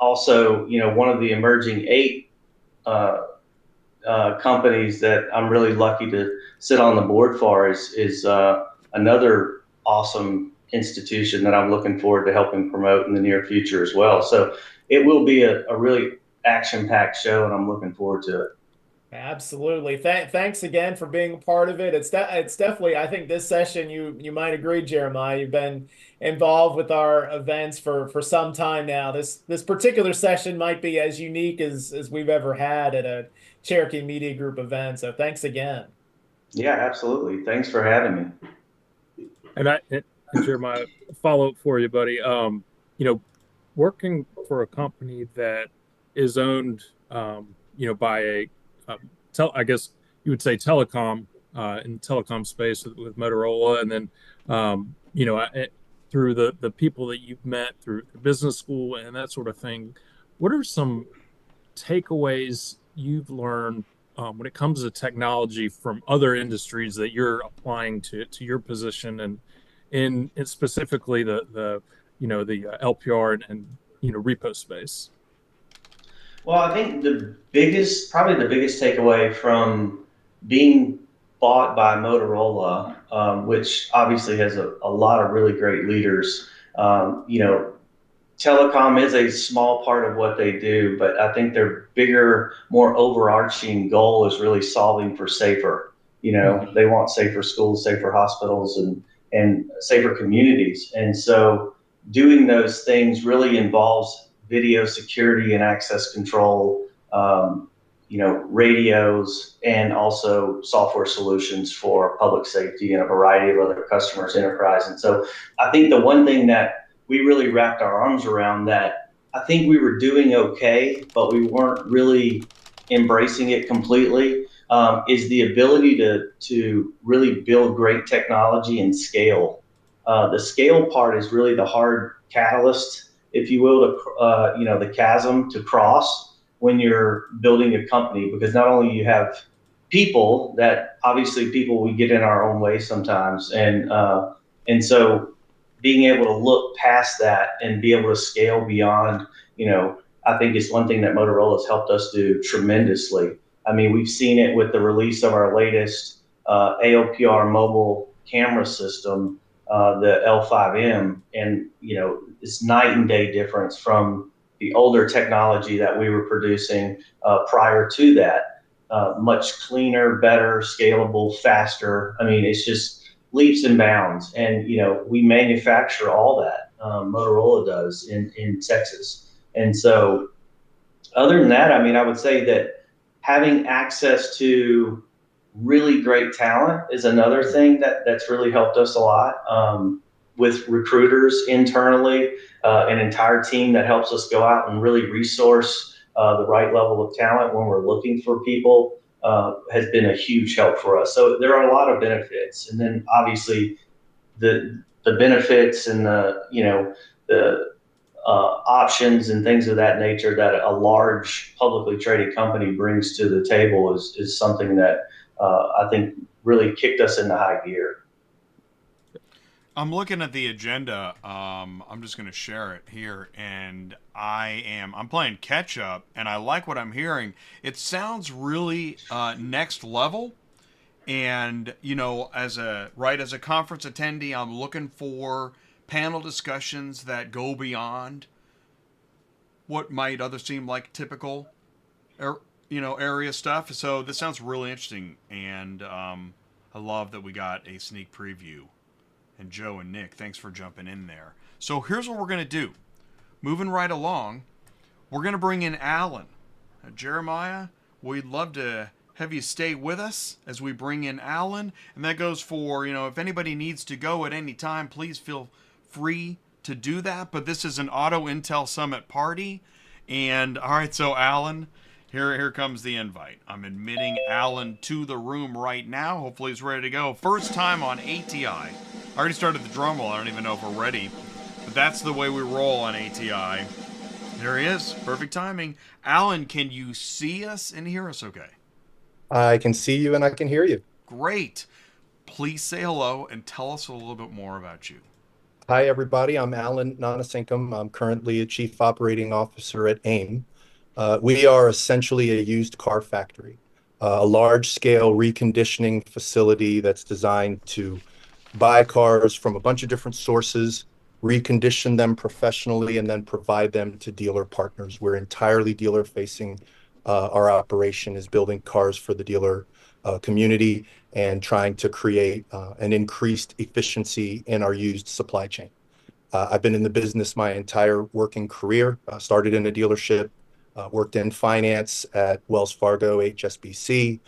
also, one of the emerging 8 companies that I'm really lucky to sit on the board for is another awesome institution that I'm looking forward to helping promote in the near future as well. So it will be a really action-packed show, and I'm looking forward to it. Absolutely. Thanks again for being a part of it. It's definitely, I think this session, you might agree, Jeremiah, you've been involved with our events for some time now. This particular session might be as unique as we've ever had at a Cherokee Media Group event. So thanks again. Yeah, absolutely. Thanks for having me. And Jeremiah, follow up for you, buddy. Working for a company that is owned, by a I guess you would say telecom in telecom space with Motorola, and then through the people that you've met through business school and that sort of thing, what are some takeaways you've learned when it comes to technology from other industries that you're applying to your position and in specifically the LPR and repo space? Well, I think probably the biggest takeaway from being bought by Motorola, which obviously has a lot of really great leaders. Telecom is a small part of what they do, but I think their bigger, more overarching goal is really solving for safer. They want safer schools, safer hospitals, and safer communities. And so doing those things really involves video security and access control, radios, and also software solutions for public safety and a variety of other customers' enterprise. And so I think the one thing that we really wrapped our arms around that I think we were doing okay, but we weren't really embracing it completely, is the ability to really build great technology and scale. The scale part is really the hard catalyst, if you will, to the chasm to cross when you're building a company, because not only you have people we get in our own way sometimes, and so being able to look past that and be able to scale beyond, I think is one thing that Motorola has helped us do tremendously. I mean, we've seen it with the release of our latest AOPR mobile camera system, the L5M, and it's night and day difference from the older technology that we were producing prior to that. Much cleaner, better, scalable, faster. I mean, it's just leaps and bounds. And we manufacture all that. Motorola does in Texas. And so, other than that, I mean, I would say that having access to really great talent is another thing that's really helped us a lot. With recruiters internally, an entire team that helps us go out and really resource the right level of talent when we're looking for people has been a huge help for us. So there are a lot of benefits, and then obviously the benefits and the options and things of that nature that a large publicly traded company brings to the table is something that I think really kicked us into high gear. I'm looking at the agenda. I'm just going to share it here, and I'm playing catch up, and I like what I'm hearing. It sounds really next level, and as a conference attendee, I'm looking for panel discussions that go beyond what might others seem like typical, area stuff. So this sounds really interesting, and I love that we got a sneak preview. And Joe and Nick, thanks for jumping in there. So here's what we're going to do. Moving right along, we're going to bring in Alain. Jeremiah, we'd love to have you stay with us as we bring in Alain. And that goes for, if anybody needs to go at any time, please feel free to do that, but this is an Auto Intel Summit party. And all right, so Alan, here comes the invite. I'm admitting Alan to the room right now. Hopefully he's ready to go. First time on ATI. I already started the drum roll. I don't even know if we're ready, but that's the way we roll on ATI. There he is. Perfect timing. Alan, can you see us and hear us okay? I can see you and I can hear you. Great. Please say hello and tell us a little bit more about you. Hi, everybody. I'm Alain Nana-Sinkam. I'm currently a Chief Operating Officer at AIM. We are essentially a used car factory, a large-scale reconditioning facility that's designed to buy cars from a bunch of different sources, recondition them professionally, and then provide them to dealer partners. We're entirely dealer-facing. Our operation is building cars for the dealer community and trying to create an increased efficiency in our used supply chain. I've been in the business my entire working career. Started in a dealership, worked in finance at Wells Fargo, HSBC,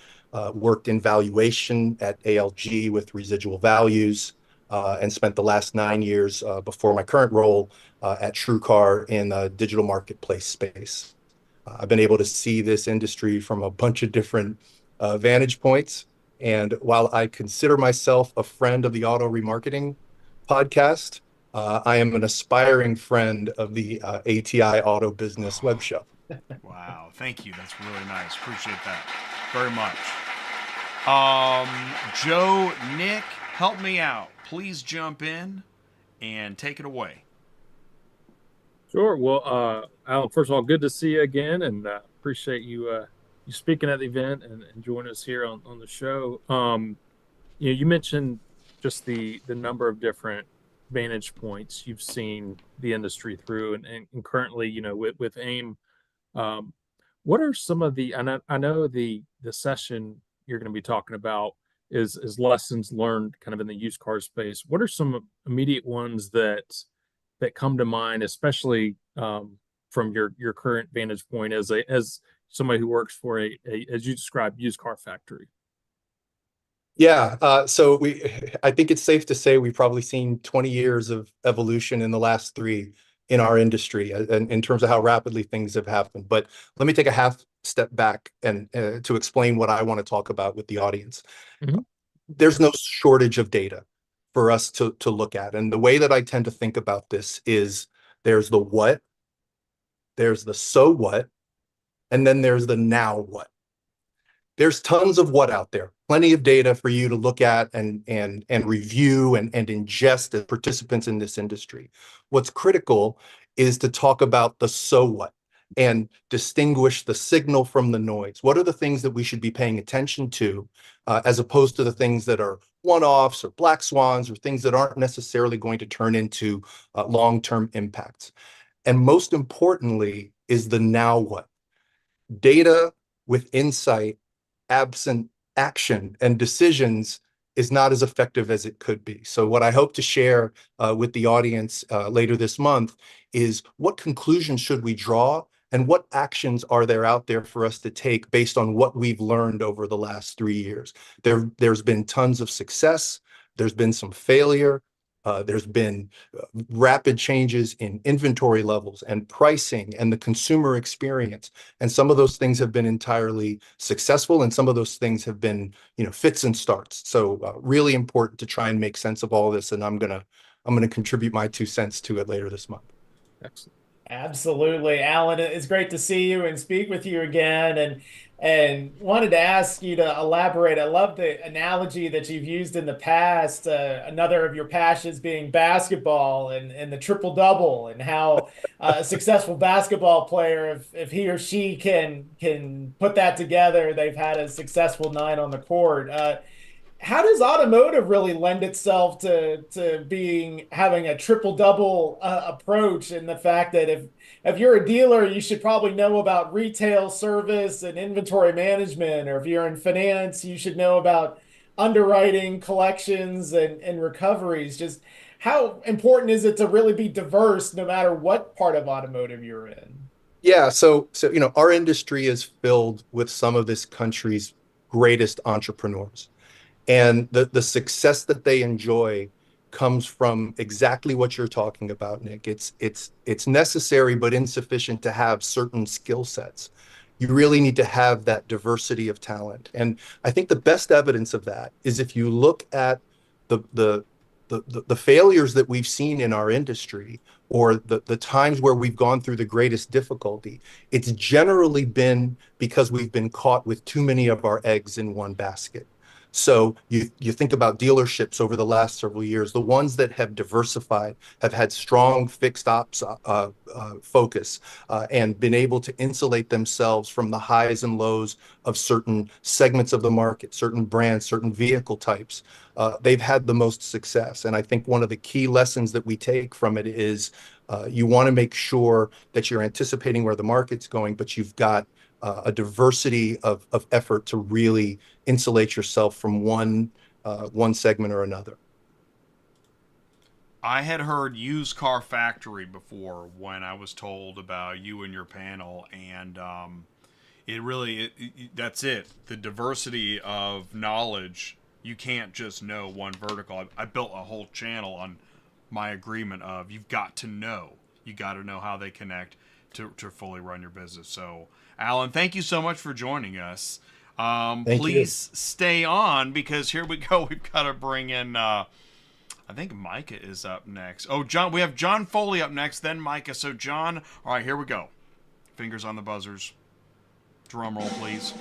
worked in valuation at ALG with residual values, and spent the last 9 years before my current role at TrueCar in the digital marketplace space. I've been able to see this industry from a bunch of different vantage points. And while I consider myself a friend of the Auto Remarketing podcast, I am an aspiring friend of the ATI Auto Business Web Show. Wow, thank you. That's really nice. Appreciate that very much. Joe, Nick, help me out. Please jump in and take it away. Sure. Well, Alan, first of all, good to see you again, and appreciate you you speaking at the event and joining us here on the show. You mentioned just the number of different vantage points you've seen the industry through, and currently, with AIM, what are some of the? I know the session you're going to be talking about is lessons learned kind of in the used car space. What are some immediate ones that come to mind, especially from your current vantage point as somebody who works for a as you described, used car factory? Yeah, so I think it's safe to say we've probably seen 20 years of evolution in the last 3 in our industry, in terms of how rapidly things have happened. But let me take a half step back and to explain what I want to talk about with the audience. Mm-hmm. There's no shortage of data for us to look at. And the way that I tend to think about this is there's the what, there's the so what, and then there's the now what. There's tons of what out there, plenty of data for you to look at and review and ingest as participants in this industry. What's critical is to talk about the so what and distinguish the signal from the noise. What are the things that we should be paying attention to as opposed to the things that are one-offs or black swans or things that aren't necessarily going to turn into long-term impacts. And most importantly is the now what. Data with insight, absent action and decisions, is not as effective as it could be. So what I hope to share with the audience later this month is what conclusions should we draw and what actions are there out there for us to take based on what we've learned over the last 3 years. There's been tons of success. There's been some failure. There's been rapid changes in inventory levels and pricing and the consumer experience. And some of those things have been entirely successful, and some of those things have been, fits and starts. So really important to try and make sense of all of this. And I'm gonna contribute my 2 cents to it later this month. Excellent. Absolutely. Alan, it's great to see you and speak with you again. And wanted to ask you to elaborate. I love the analogy that you've used in the past, another of your passions being basketball and the triple-double, and how a successful basketball player, if he or she can put that together, they've had a successful night on the court. How does automotive really lend itself to having a triple-double approach, and the fact that if you're a dealer, you should probably know about retail, service, and inventory management, or if you're in finance, you should know about underwriting, collections, and recoveries. Just how important is it to really be diverse no matter what part of automotive you're in? Yeah, so our industry is filled with some of this country's greatest entrepreneurs. And the success that they enjoy comes from exactly what you're talking about, Nick. It's necessary but insufficient to have certain skill sets. You really need to have that diversity of talent. And I think the best evidence of that is if you look at the failures that we've seen in our industry, or the times where we've gone through the greatest difficulty, it's generally been because we've been caught with too many of our eggs in one basket. So you think about dealerships over the last several years, the ones that have diversified have had strong fixed ops focus and been able to insulate themselves from the highs and lows of certain segments of the market, certain brands, certain vehicle types. They've had the most success. And I think one of the key lessons that we take from it is you want to make sure that you're anticipating where the market's going, but you've got a diversity of effort to really insulate yourself from one segment or another. I had heard used car factory before when I was told about you and your panel, and it really that's it. The diversity of knowledge. You can't just know one vertical. I built a whole channel on my agreement of you've got to know. You got to know how they connect to fully run your business. So, Alan, thank you so much for joining us. Please stay on, because here we go. We've got to bring in, I think Micah is up next. Oh, John, we have John Foley up next, then Micah. So, John, all right, here we go. Fingers on the buzzers. Drum roll, please.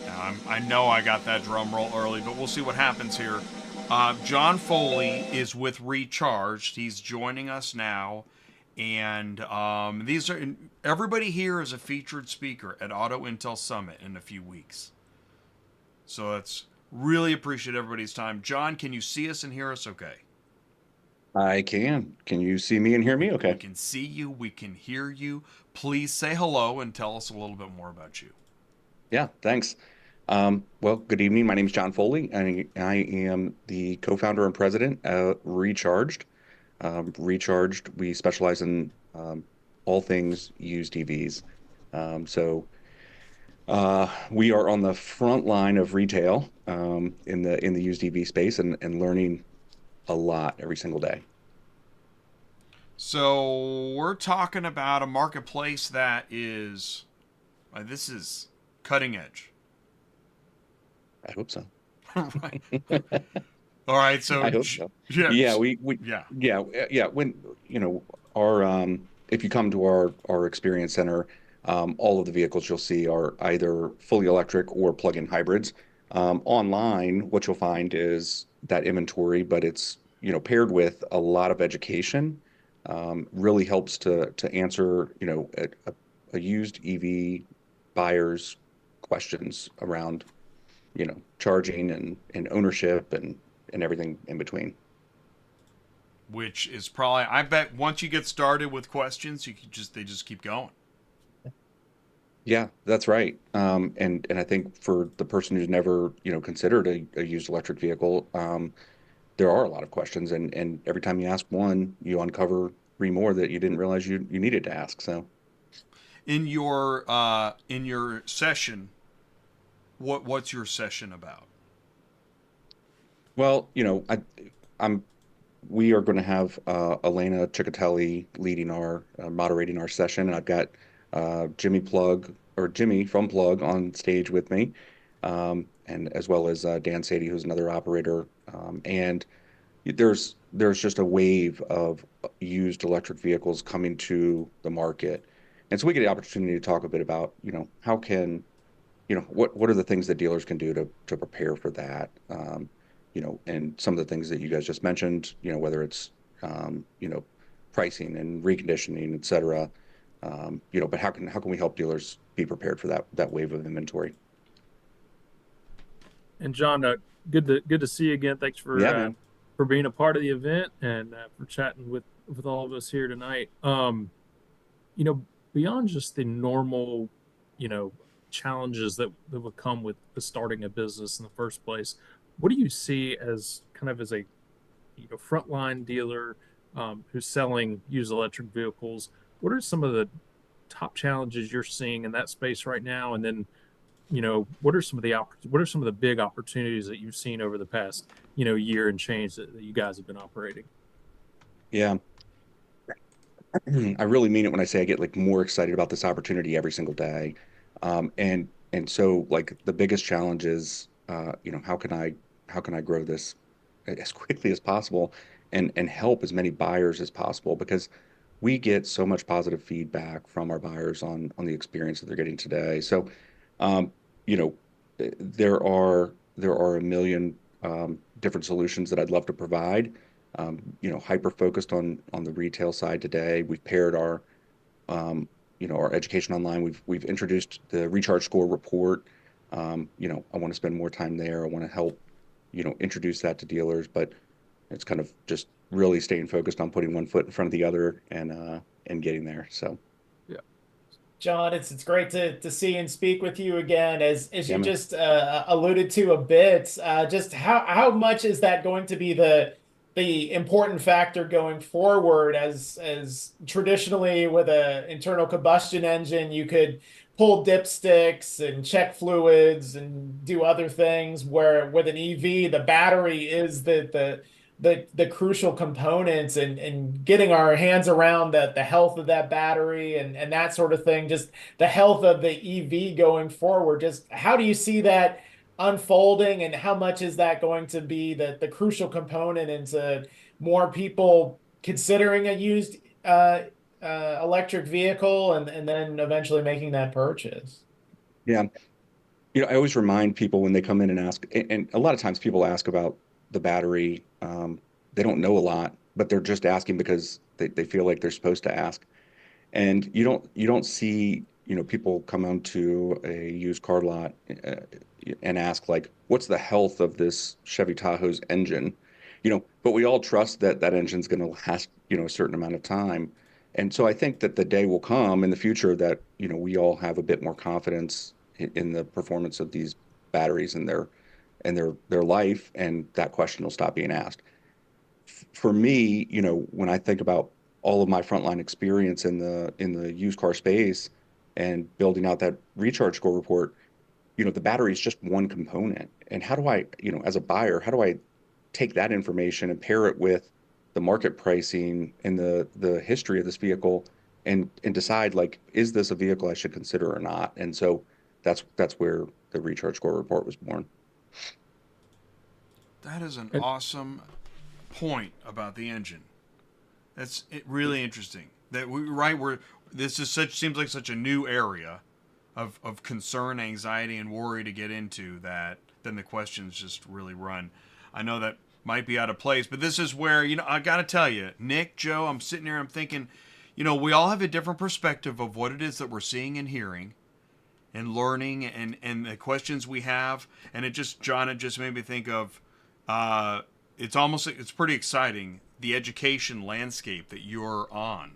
Now, I know I got that drum roll early, but we'll see what happens here. John Foley is with Recharged. He's joining us now. And these are everybody here is a featured speaker at Auto Intel Summit in a few weeks. So that's really appreciate everybody's time. John, can you see us and hear us okay? I can. Can you see me and hear me okay? We can see you. We can hear you. Please say hello and tell us a little bit more about you. Yeah, thanks. Well, good evening. My name is John Foley, and I am the co-founder and president of Recharged. Recharged, we specialize in all things used EVs. So we are on the front line of retail in the used EV space, and learning a lot every single day. So we're talking about a marketplace that is this is cutting edge. I hope so. Right. All right, so I hope so. Yeah, yeah. When our if you come to our experience center, all of the vehicles you'll see are either fully electric or plug-in hybrids. Online, what you'll find is that inventory, but it's paired with a lot of education. Really helps to answer a used EV buyer's questions around charging and ownership and everything in between. Which is probably, I bet once you get started with questions, they just keep going. Yeah, that's right. And I think for the person who's never considered a used electric vehicle, there are a lot of questions, and every time you ask one, you uncover three more that you didn't realize you needed to ask. So, in your session, what's your session about? Well, we are going to have Alain leading moderating our session, and I've got Jimmy from Plug on stage with me, and as well as Dan Sadie, who's another operator. And there's just a wave of used electric vehicles coming to the market, and so we get the opportunity to talk a bit about how can what are the things that dealers can do to prepare for that. And some of the things that you guys just mentioned, whether it's, pricing and reconditioning, et cetera, but how can we help dealers be prepared for that wave of inventory? And John, good to see you again. Thanks for being a part of the event and for chatting with all of us here tonight. Beyond just the normal, challenges that would come with starting a business in the first place, what do you see as a frontline dealer who's selling used electric vehicles? What are some of the top challenges you're seeing in that space right now? And then, what are some of the big opportunities that you've seen over the past year and change that you guys have been operating. Yeah. I really mean it when I say I get like more excited about this opportunity every single day. And so like the biggest challenge is, how can I grow this as quickly as possible and help as many buyers as possible, because we get so much positive feedback from our buyers on the experience that they're getting today. So, um, you know, there are a million different solutions that I'd love to provide. Hyper focused on the retail side today. We've paired our education online. We've introduced the recharge score report. I want to spend more time there. I want to help, introduce that to dealers, but it's kind of just really staying focused on putting one foot in front of the other and getting there. So, Yeah. John, it's great to see and speak with you again. As Yeah, you man. just alluded to a bit, just how much is that going to be the important factor going forward? As traditionally with a internal combustion engine, you could pull dipsticks and check fluids and do other things, where with an EV, the battery is the crucial components, and getting our hands around the health of that battery and that sort of thing, just the health of the EV going forward. Just how do you see that unfolding, and how much is that going to be the crucial component into more people considering a used electric vehicle, and then eventually making that purchase? Yeah. I always remind people when they come in and ask, and a lot of times people ask about the battery. They don't know a lot, but they're just asking because they feel like they're supposed to ask. And you don't see, people come onto a used car lot and ask like, what's the health of this Chevy Tahoe's engine? But we all trust that that engine's going to last, a certain amount of time. And so I think that the day will come in the future that, we all have a bit more confidence in the performance of these batteries and their life, and that question will stop being asked. For me, when I think about all of my frontline experience in the used car space and building out that recharge score report, the battery is just one component. And how do I, as a buyer, how do I take that information and pair it with the market pricing and the history of this vehicle, and decide like, is this a vehicle I should consider or not? And so that's where the recharge score report was born. That is an And- awesome point about the engine. That's really interesting. That this is seems like such a new area of concern, anxiety, and worry to get into, that then the questions just really run. I know that might be out of place, but this is where, I got to tell you, Nick, Joe, I'm sitting here, I'm thinking, we all have a different perspective of what it is that we're seeing and hearing and learning, and the questions we have. And John, it just made me think of, it's pretty exciting. The education landscape that you're on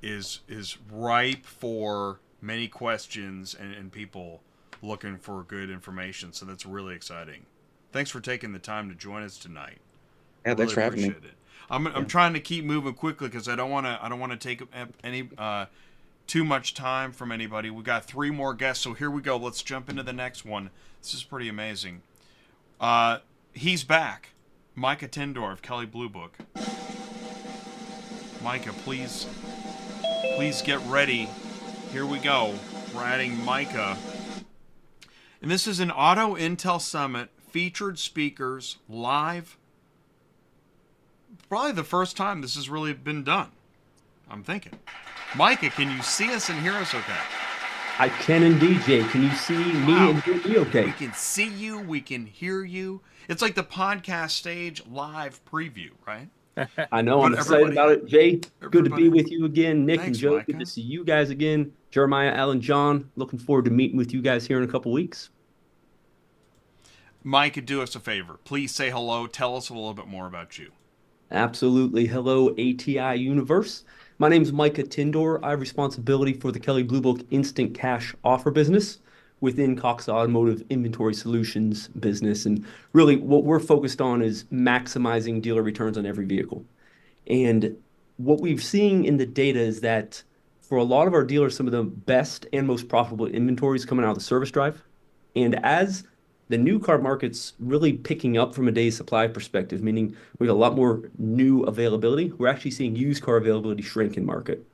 is ripe for many questions and people looking for good information. So that's really exciting. Thanks for taking the time to join us tonight. Yeah, thanks for having me. Appreciate it. I'm trying to keep moving quickly because I don't want to take any too much time from anybody. We got 3 more guests, so here we go. Let's jump into the next one. This is pretty amazing. He's back. Micah Tindor of Kelley Blue Book. Micah, please get ready. Here we go. We're adding Micah. And this is an Auto Intel Summit, featured speakers, live. Probably the first time this has really been done, I'm thinking. Micah, can you see us and hear us okay? I can indeed, Jay. Can you see me and hear me okay? We can see you. We can hear you. It's like the podcast stage live preview, right? I know. I'm But excited about it, Jay. Good to be everybody- with you again, Nick Thanks, and Joe. Micah. Good to see you guys again. Jeremiah, Alan, John. Looking forward to meeting with you guys here in a couple weeks. Micah, do us a favor. Please say hello. Tell us a little bit more about you. Absolutely. Hello, ATI Universe. My name is Micah Tindor. I have responsibility for the Kelley Blue Book Instant Cash Offer business within Cox Automotive Inventory Solutions business. And really what we're focused on is maximizing dealer returns on every vehicle. And what we've seen in the data is that for a lot of our dealers, some of the best and most profitable inventory is coming out of the service drive. And as The new car market's really picking up from a day's supply perspective, meaning we have a lot more new availability. We're actually seeing used car availability shrink in market.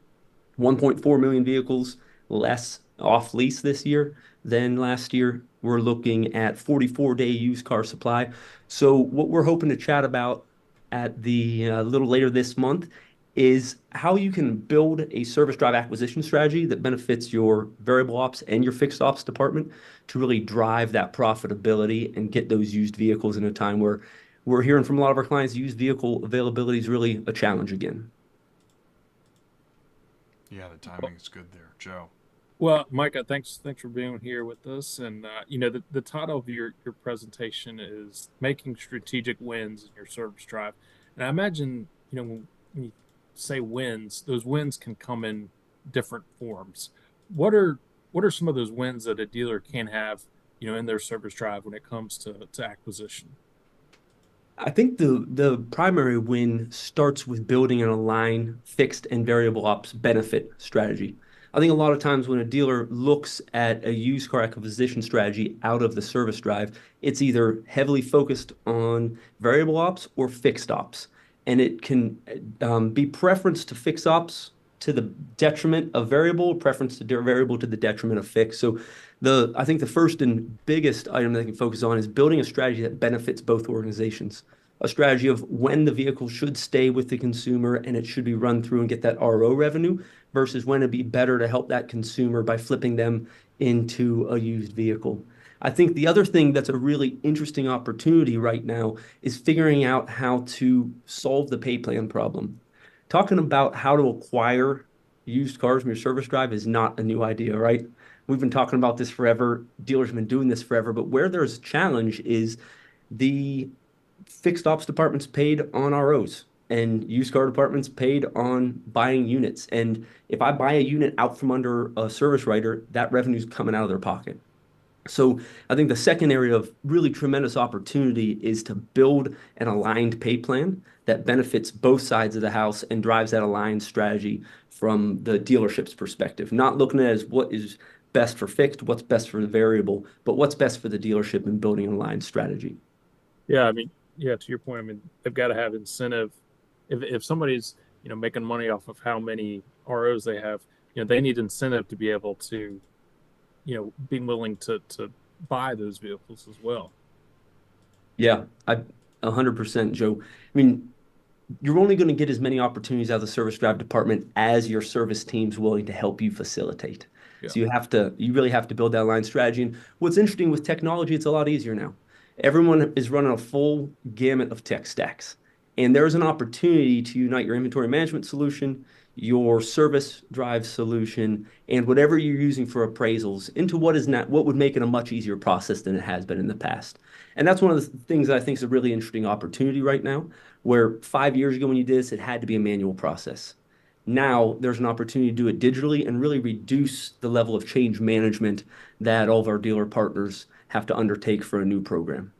1.4 million vehicles less off lease this year than last year. We're looking at 44-day used car supply. So what we're hoping to chat about at the little later this month is how you can build a service drive acquisition strategy that benefits your variable ops and your fixed ops department to really drive that profitability and get those used vehicles in a time where we're hearing from a lot of our clients used vehicle availability is really a challenge again. Yeah, the timing is good there, Joe. Well, Micah, thanks for being here with us. And the title of your presentation is Making Strategic Wins in Your Service Drive. And I imagine, when you say wins, those wins can come in different forms. What are some of those wins that a dealer can have, in their service drive when it comes to acquisition? I think the primary win starts with building an aligned fixed and variable ops benefit strategy. I think a lot of times when a dealer looks at a used car acquisition strategy out of the service drive, it's either heavily focused on variable ops or fixed ops. And it can be preference to fixed ops to the detriment of variable, preference to variable to the detriment of fixed. So I think the first and biggest item that they can focus on is building a strategy that benefits both organizations. A strategy of when the vehicle should stay with the consumer and it should be run through and get that RO revenue versus when it'd be better to help that consumer by flipping them into a used vehicle. I think the other thing that's a really interesting opportunity right now is figuring out how to solve the pay plan problem. Talking about how to acquire used cars from your service drive is not a new idea, right? We've been talking about this forever. Dealers have been doing this forever, but where there's a challenge is the fixed ops department's paid on ROs and used car department's paid on buying units. And if I buy a unit out from under a service writer, that revenue's coming out of their pocket. So I think the second area of really tremendous opportunity is to build an aligned pay plan that benefits both sides of the house and drives that aligned strategy from the dealership's perspective. Not looking at it as what is best for fixed, what's best for the variable, but what's best for the dealership in building an aligned strategy. Yeah, to your point, they've got to have incentive. If somebody's, making money off of how many ROs they have, they need incentive to be able to, being willing to buy those vehicles as well. Yeah, 100%, Joe. You're only going to get as many opportunities out of the service drive department as your service team's willing to help you facilitate. Yeah. So you really have to build that line strategy. And what's interesting with technology, it's a lot easier now. Everyone is running a full gamut of tech stacks. And there's an opportunity to unite your inventory management solution, your service drive solution, and whatever you're using for appraisals into what would make it a much easier process than it has been in the past. And that's one of the things that I think is a really interesting opportunity right now, where 5 years ago when you did this, it had to be a manual process. Now there's an opportunity to do it digitally and really reduce the level of change management that all of our dealer partners have to undertake for a new program.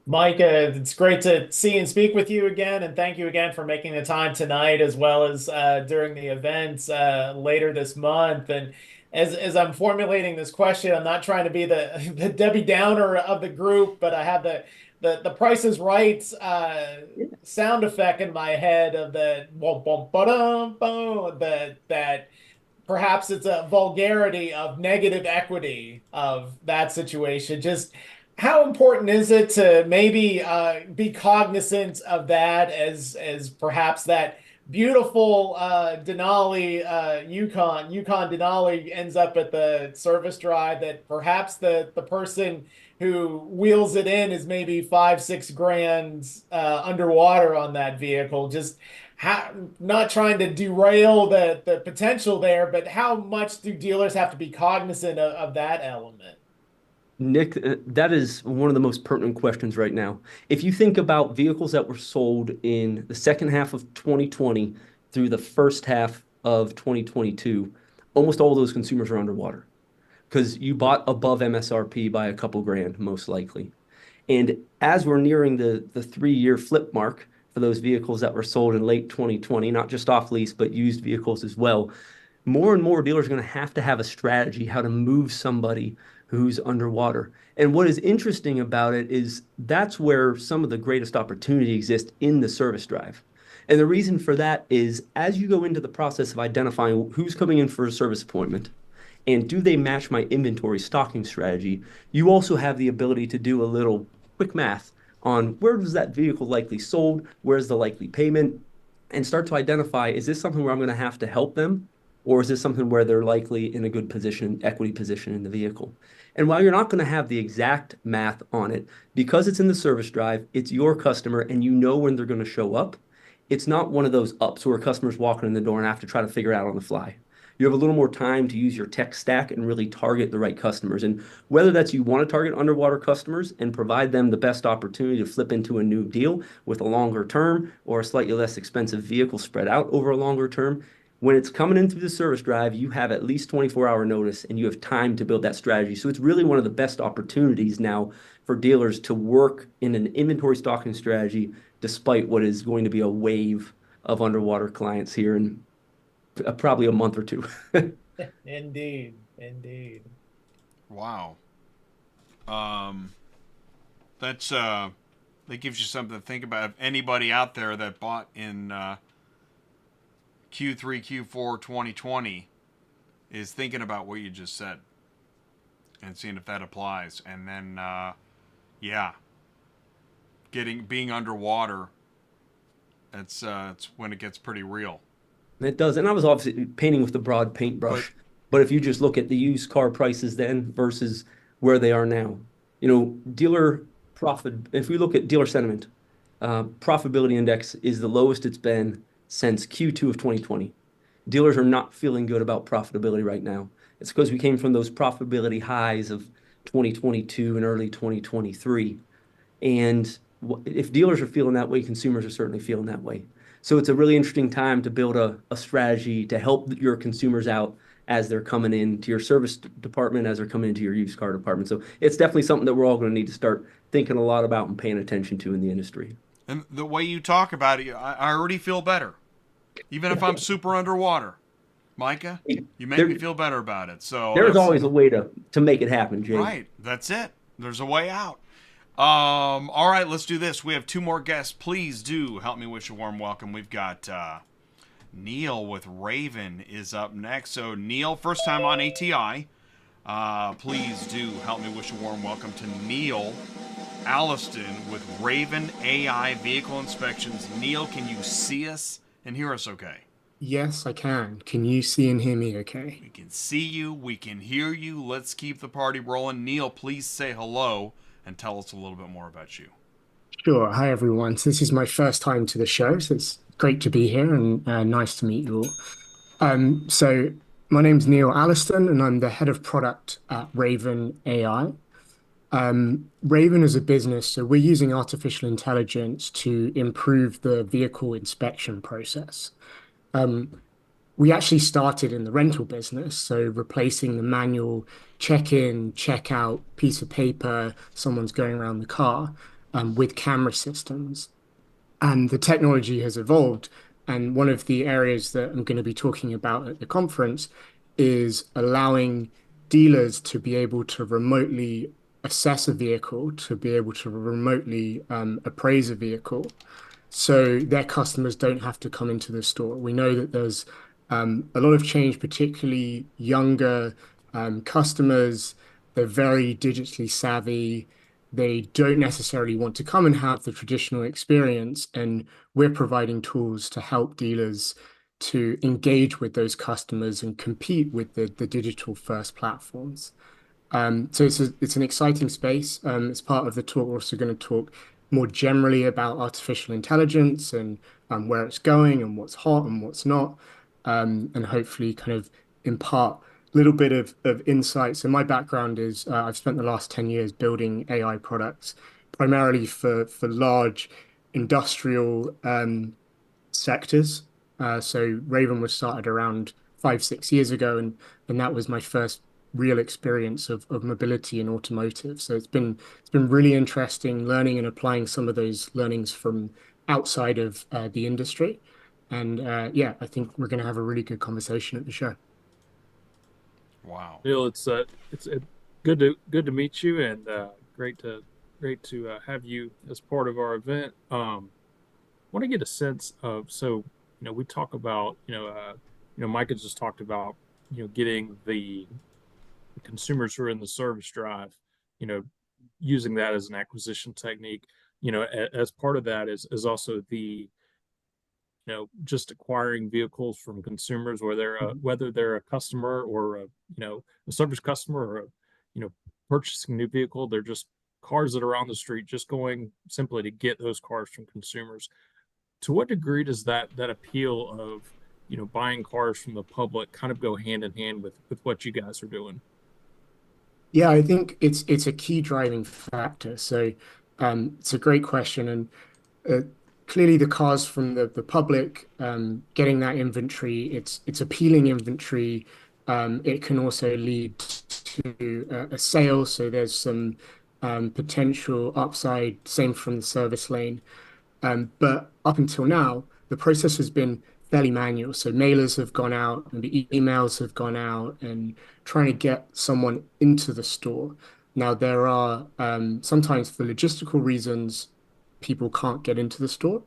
Micah, it's great to see and speak with you again, and thank you again for making the time tonight as well as during the events later this month. And as I'm formulating this question, I'm not trying to be the Debbie Downer of the group, but I have the Price is Right sound effect in my head of that perhaps it's a vulgarity of negative equity of that situation. Just how important is it to maybe be cognizant of that as perhaps that beautiful Denali Yukon Denali ends up at the service drive, that perhaps the person who wheels it in is maybe $5-6 grand underwater on that vehicle? Just not trying to derail the potential there, but how much do dealers have to be cognizant of that element? Nick, that is one of the most pertinent questions right now. If you think about vehicles that were sold in the second half of 2020 through the first half of 2022, almost all of those consumers are underwater because you bought above MSRP by a couple grand, most likely. And as we're nearing the 3-year flip mark for those vehicles that were sold in late 2020, not just off lease, but used vehicles as well, more and more dealers are going to have a strategy how to move somebody who's underwater. And what is interesting about it is that's where some of the greatest opportunity exists in the service drive. And the reason for that is as you go into the process of identifying who's coming in for a service appointment and do they match my inventory stocking strategy, you also have the ability to do a little quick math on where was that vehicle likely sold, where's the likely payment, and start to identify, is this something where I'm going to have to help them? Or is this something where they're likely in a good position, equity position in the vehicle? And while you're not going to have the exact math on it, because it's in the service drive, it's your customer and you know when they're going to show up, it's not one of those ups where customers walking in the door and have to try to figure it out on the fly. You have a little more time to use your tech stack and really target the right customers. And whether that's you want to target underwater customers and provide them the best opportunity to flip into a new deal with a longer term or a slightly less expensive vehicle spread out over a longer term, when it's coming in through the service drive, you have at least 24-hour notice and you have time to build that strategy. So it's really one of the best opportunities now for dealers to work in an inventory stocking strategy, despite what is going to be a wave of underwater clients here in probably a month or two. Indeed. Indeed. Wow. That's that gives you something to think about. If anybody out there that bought in Q3, Q4 2020 is thinking about what you just said and seeing if that applies. And then, yeah, being underwater, it's when it gets pretty real. It does. And I was obviously painting with the broad paintbrush. But if you just look at the used car prices then versus where they are now, dealer profit, if we look at dealer sentiment, profitability index is the lowest it's been since Q2 of 2020. Dealers are not feeling good about profitability right now. It's because we came from those profitability highs of 2022 and early 2023. And if dealers are feeling that way, consumers are certainly feeling that way. So it's a really interesting time to build a strategy to help your consumers out as they're coming into your service department, as they're coming into your used car department. So it's definitely something that we're all going to need to start thinking a lot about and paying attention to in the industry. And the way you talk about it, I already feel better. Even if I'm super underwater. Micah, you make me feel better about it. So there's always a way to make it happen, Jay. Right. That's it. There's a way out. All right, let's do this. We have two more guests. Please do help me wish a warm welcome. We've got Neil with Ravin is up next. So Neil, first time on ATI. Please do help me wish a warm welcome to Neil Alliston with Ravin AI Vehicle Inspections. Neil, can you see us and hear us okay? Yes, I can. Can you see and hear me okay? We can see you. We can hear you. Let's keep the party rolling. Neil, please say hello and tell us a little bit more about you. Sure. Hi, everyone. So this is my first time to the show, so it's great to be here and nice to meet you all. So my name's Neil Alliston, and I'm the head of product at Ravin AI. Ravin is a business, so we're using artificial intelligence to improve the vehicle inspection process. We actually started in the rental business, so replacing the manual check-in, check-out piece of paper, someone's going around the car, with camera systems. And the technology has evolved. And one of the areas that I'm going to be talking about at the conference is allowing dealers to be able to remotely assess a vehicle, to be able to remotely appraise a vehicle, so their customers don't have to come into the store. We know that there's a lot of change, particularly younger customers. They're very digitally savvy. They don't necessarily want to come and have the traditional experience, and we're providing tools to help dealers to engage with those customers and compete with the digital first platforms. So it's an exciting space. As part of the talk, we're also going to talk more generally about artificial intelligence and where it's going and what's hot and what's not, and hopefully kind of impart a little bit of insight. So my background is I've spent the last 10 years building AI products, primarily for large industrial sectors. So Ravin was started around 5-6 years ago, and that was my first real experience of mobility in automotive. So it's been really interesting learning and applying some of those learnings from outside of the industry. And yeah, I think we're going to have a really good conversation at the show. Wow. Neil, it's good good to meet you, and great to have you as part of our event. Want to get a sense of, so we talk about Micah just talked about getting the consumers who are in the service drive, you know using that as an acquisition technique. As part of that is also the just acquiring vehicles from consumers, whether they're a customer or a service customer, or purchasing a new vehicle. They're just cars that are on the street, just going simply to get those cars from consumers. To what degree does that appeal of buying cars from the public kind of go hand in hand with what you guys are doing? Yeah, I think it's a key driving factor. So it's a great question, and clearly the cars from the public, getting that inventory, it's appealing inventory. It can also lead to a sale, so there's some potential upside. Same from the service lane. But up until now, the process has been fairly manual. So mailers have gone out and the emails have gone out and trying to get someone into the store. Now, there are sometimes for logistical reasons, people can't get into the store,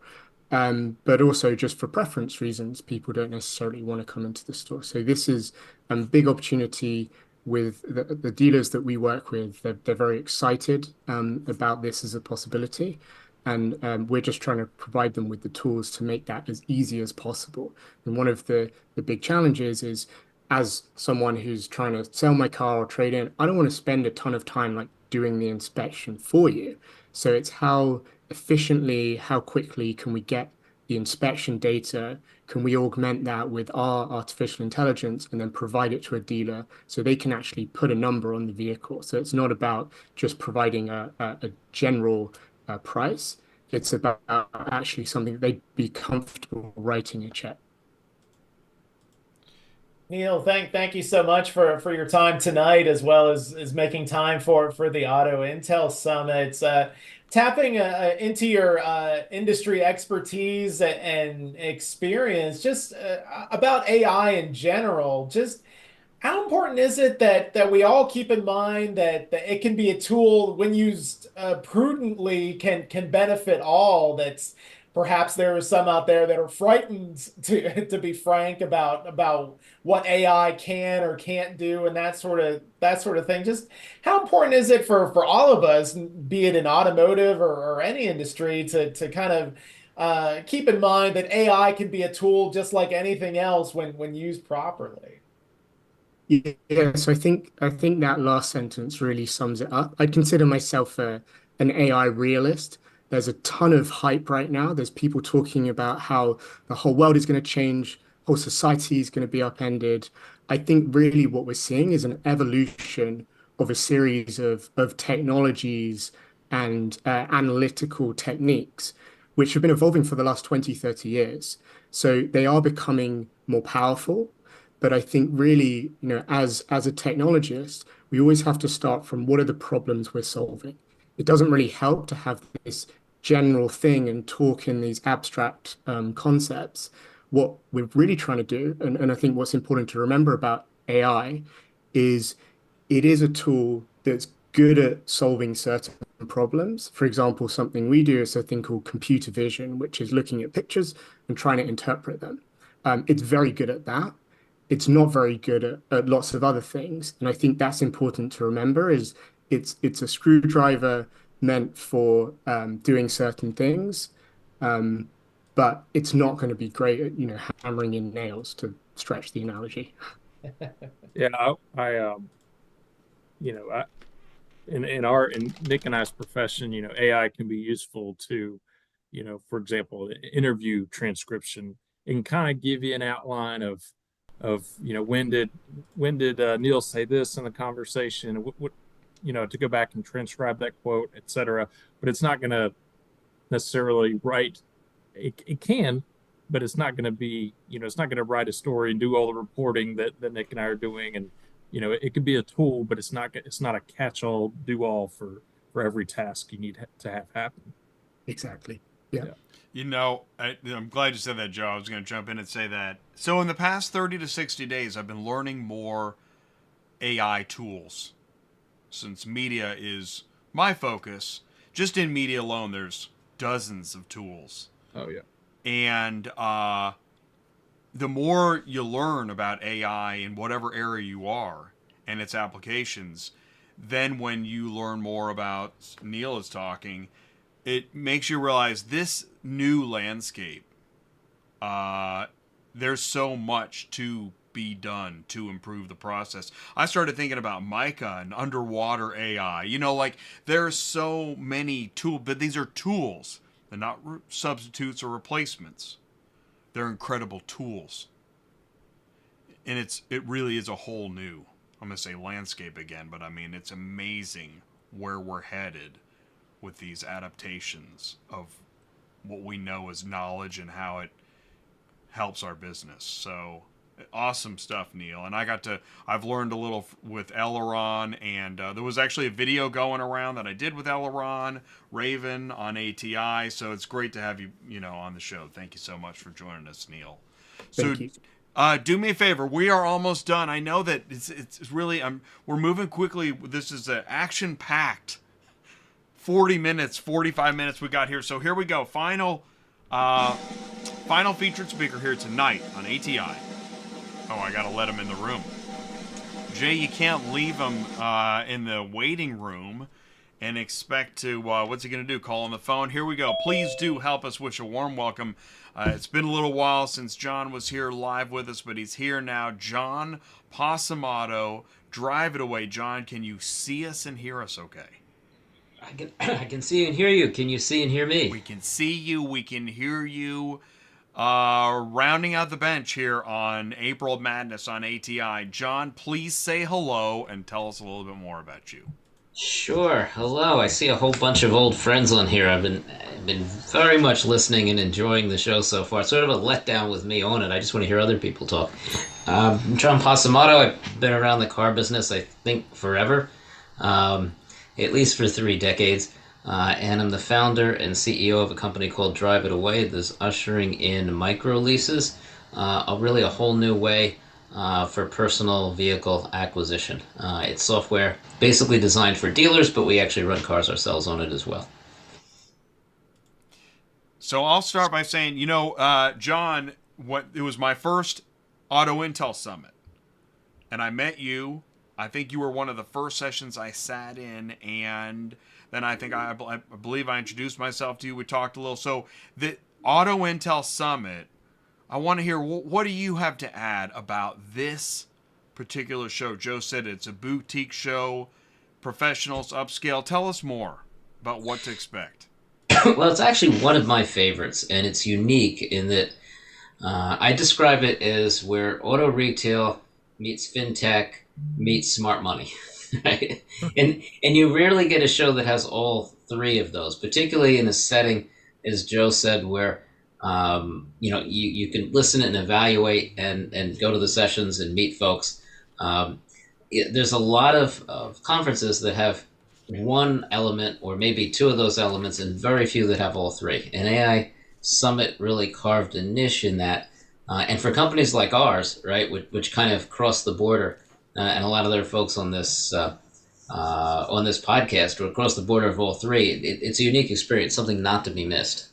but also just for preference reasons, people don't necessarily want to come into the store. So this is a big opportunity with the dealers that we work with. They're very excited about this as a possibility. And we're just trying to provide them with the tools to make that as easy as possible. And one of the big challenges is, as someone who's trying to sell my car or trade in, I don't want to spend a ton of time like doing the inspection for you. So it's how efficiently, how quickly can we get the inspection data? Can we augment that with our artificial intelligence and then provide it to a dealer so they can actually put a number on the vehicle? So it's not about just providing a general price. It's about actually something that they'd be comfortable writing a check. Neil, thank you so much for your time tonight, as well as making time for the Auto Intel Summit. Tapping into your industry expertise and experience, just about AI in general. Just how important is it that we all keep in mind that it can be a tool when used prudently can benefit all? That's perhaps there are some out there that are frightened, to be frank, about what AI can or can't do and that sort of thing. Just how important is it for all of us, be it in automotive or any industry, to kind of keep in mind that AI can be a tool just like anything else when used properly? Yeah, so I think that last sentence really sums it up. I'd consider myself an AI realist. There's a ton of hype right now. There's people talking about how the whole world is going to change, whole society is going to be upended. I think really what we're seeing is an evolution of a series of technologies and analytical techniques, which have been evolving for the last 20, 30 years. So they are becoming more powerful. But I think really, as a technologist, we always have to start from what are the problems we're solving. It doesn't really help to have this general thing and talk in these abstract concepts. What we're really trying to do, and I think what's important to remember about AI, is it is a tool that's good at solving certain problems. For example, something we do is a thing called computer vision, which is looking at pictures and trying to interpret them. It's very good at that. It's not very good at lots of other things. And I think that's important to remember, is it's a screwdriver meant for doing certain things, but it's not going to be great at, hammering in nails, to stretch the analogy. Yeah, in Nick and I's profession, AI can be useful to, for example, interview transcription. It can kind of give you an outline of when did Neil say this in the conversation, what to go back and transcribe that quote, etc. But it's not going to necessarily write. It can, but it's not going to be, it's not going to write a story and do all the reporting that Nick and I are doing. And it could be a tool, but it's not a catch-all, do-all for every task you need to have happen. Exactly. Yeah. I'm glad you said that, Joe. I was going to jump in and say that. So in the past 30 to 60 days, I've been learning more AI tools. since media is my focus, just in media alone, there's dozens of tools. Oh yeah. And the more you learn about AI in whatever area you are and its applications, then when you learn more about, Neil is talking, it makes you realize this new landscape, there's so much to be done to improve the process. I started thinking about Micah and underwater AI. You know, like there's so many tools, but these are tools. They're not substitutes or replacements. They're incredible tools. And it really is a whole new, I'm going to say landscape again, but I mean, it's amazing where we're headed with these adaptations of what we know as knowledge and how it helps our business. So awesome stuff, Neil. And I've learned a little with Aileron, and there was actually a video going around that I did with Aileron, Ravin on ATI. So it's great to have you, on the show. Thank you so much for joining us, Neil. Thank you. Do me a favor. We are almost done. I know that it's really, we're moving quickly. This is an action-packed 40 minutes, 45 minutes we got here. So here we go. Final featured speaker here tonight on ATI. Oh, I got to let him in the room. Jay, you can't leave him in the waiting room and expect to, what's he going to do? Call on the phone? Here we go. Please do help us wish a warm welcome. It's been a little while since John was here live with us, but he's here now. John Possumato, Drive It Away. John, can you see us and hear us okay? I can see and hear you. Can you see and hear me? We can see you. We can hear you. Rounding out the bench here on April Madness on ATI. John, please say hello and tell us a little bit more about you. Sure. Hello. I see a whole bunch of old friends on here. I've been very much listening and enjoying the show so far. It's sort of a letdown with me on it. I just want to hear other people talk. I'm John Possumato. I've been around the car business, I think, forever, at least for 3 decades. And I'm the founder and CEO of a company called Drive It Away that's ushering in micro leases, really a whole new way for personal vehicle acquisition. It's software basically designed for dealers, but we actually run cars ourselves on it as well. So I'll start by saying, John, it was my first Auto Intel Summit, and I met you. I think you were one of the first sessions I sat in, and then I think I believe I introduced myself to you. We talked a little. So the Auto Intel Summit, I want to hear, what do you have to add about this particular show? Joe said it's a boutique show, professionals, upscale. Tell us more about what to expect. Well, it's actually one of my favorites, and it's unique in that I describe it as where auto retail meets fintech meets smart money. Right? And you rarely get a show that has all 3 of those, particularly in a setting, as Joe said, where you can listen and evaluate and go to the sessions and meet folks. There's a lot of conferences that have one element or maybe 2 of those elements, and very few that have all 3. And AI Summit really carved a niche in that. And for companies like ours, right, which kind of cross the border, and a lot of other folks on this podcast or across the border of all 3, it's a unique experience, something not to be missed.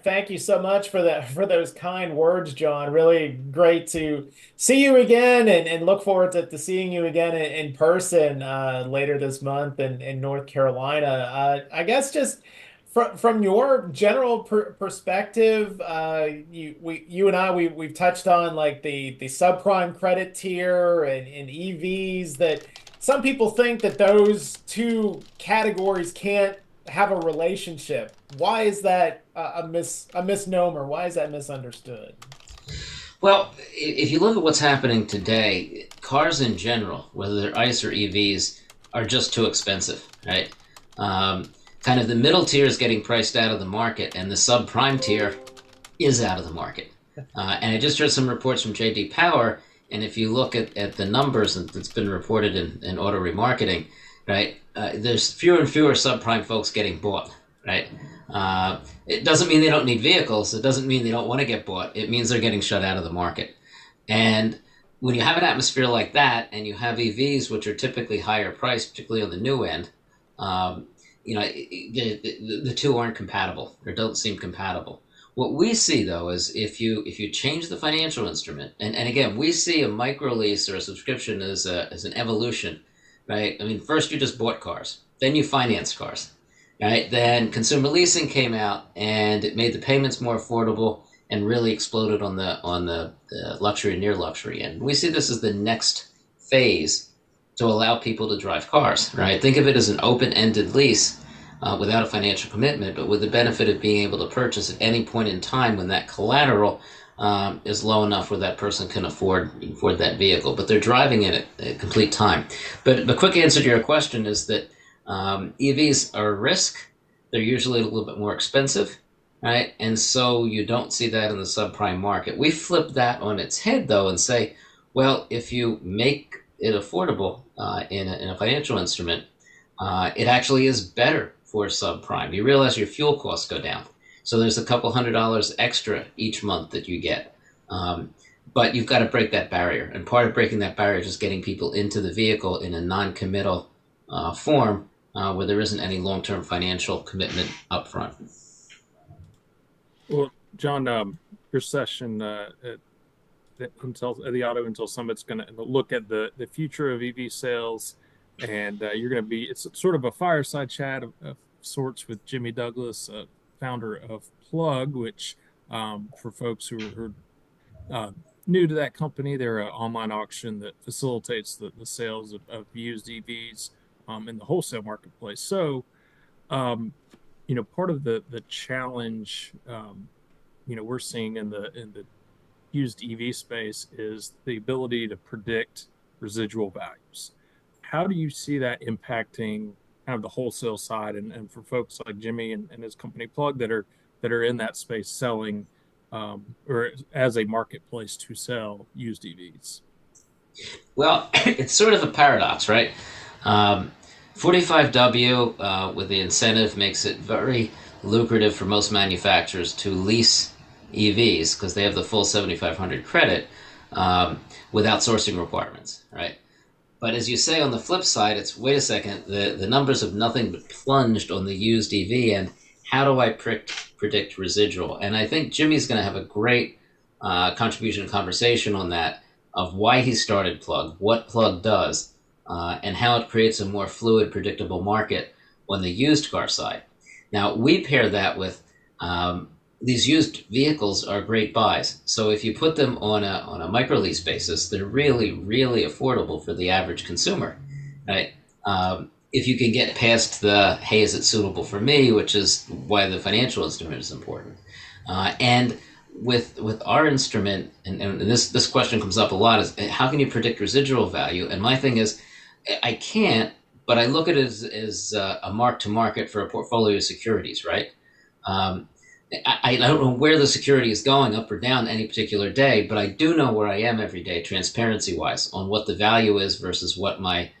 Thank you so much for those kind words, John. Really great to see you again, and look forward to seeing you again in person later this month in North Carolina. I guess just from your general perspective, you and I we've touched on like the subprime credit tier and EVs, that some people think that those 2 categories can't have a relationship. Why is that a misnomer? Why is that misunderstood? Well, if you look at what's happening today, cars in general, whether they're ICE or EVs, are just too expensive, right? Kind of the middle tier is getting priced out of the market, and the subprime tier is out of the market. And I just heard some reports from J.D. Power, and if you look at the numbers that's been reported in auto remarketing, right, there's fewer and fewer subprime folks getting bought, right? It doesn't mean they don't need vehicles. It doesn't mean they don't want to get bought. It means they're getting shut out of the market. And when you have an atmosphere like that, and you have EVs, which are typically higher priced, particularly on the new end, the two aren't compatible or don't seem compatible. What we see though is if you change the financial instrument, and again, we see a micro lease or a subscription as an evolution, right? I mean, first you just bought cars, then you financed cars, right? Then consumer leasing came out and it made the payments more affordable and really exploded on the luxury and near luxury end. We see this as the next phase to allow people to drive cars, right? Think of it as an open-ended lease without a financial commitment, but with the benefit of being able to purchase at any point in time when that collateral is low enough where that person can afford that vehicle, but they're driving it at complete time. But the quick answer to your question is that EVs are a risk. They're usually a little bit more expensive, right? And so you don't see that in the subprime market. We flip that on its head, though, and say, well, if you make it affordable in a financial instrument, it actually is better for subprime. You realize your fuel costs go down. So there's a couple $100 extra each month that you get. But you've got to break that barrier. And part of breaking that barrier is just getting people into the vehicle in a non-committal form where there isn't any long-term financial commitment up front. Well, John, your session at the Auto Intel Summit's going to look at the future of EV sales, and you're going to be, it's sort of a fireside chat of sorts with Jimmy Douglas, founder of Plug, which for folks who are new to that company, they're an online auction that facilitates the sales of used EVs in the wholesale marketplace. So, part of the challenge, we're seeing in the used EV space is the ability to predict residual values. How do you see that impacting kind of the wholesale side and for folks like Jimmy and his company Plug that are in that space selling or as a marketplace to sell used EVs? Well, it's sort of a paradox, right? 45W with the incentive makes it very lucrative for most manufacturers to lease EVs because they have the full 7,500 credit without sourcing requirements, right? But as you say, on the flip side, it's, wait a second, the numbers have nothing but plunged on the used EV, and how do I predict residual? And I think Jimmy's going to have a great contribution and conversation on that, of why he started Plug, what Plug does, and how it creates a more fluid, predictable market on the used car side. Now, we pair that with these used vehicles are great buys. So if you put them on a micro lease basis, they're really, really affordable for the average consumer, right? If you can get past the, hey, is it suitable for me, which is why the financial instrument is important. And with our instrument, and this question comes up a lot, is how can you predict residual value? And my thing is, I can't, but I look at it as a mark to market for a portfolio of securities, right? I don't know where the security is going up or down any particular day, but I do know where I am every day, transparency-wise, on what the value is versus what my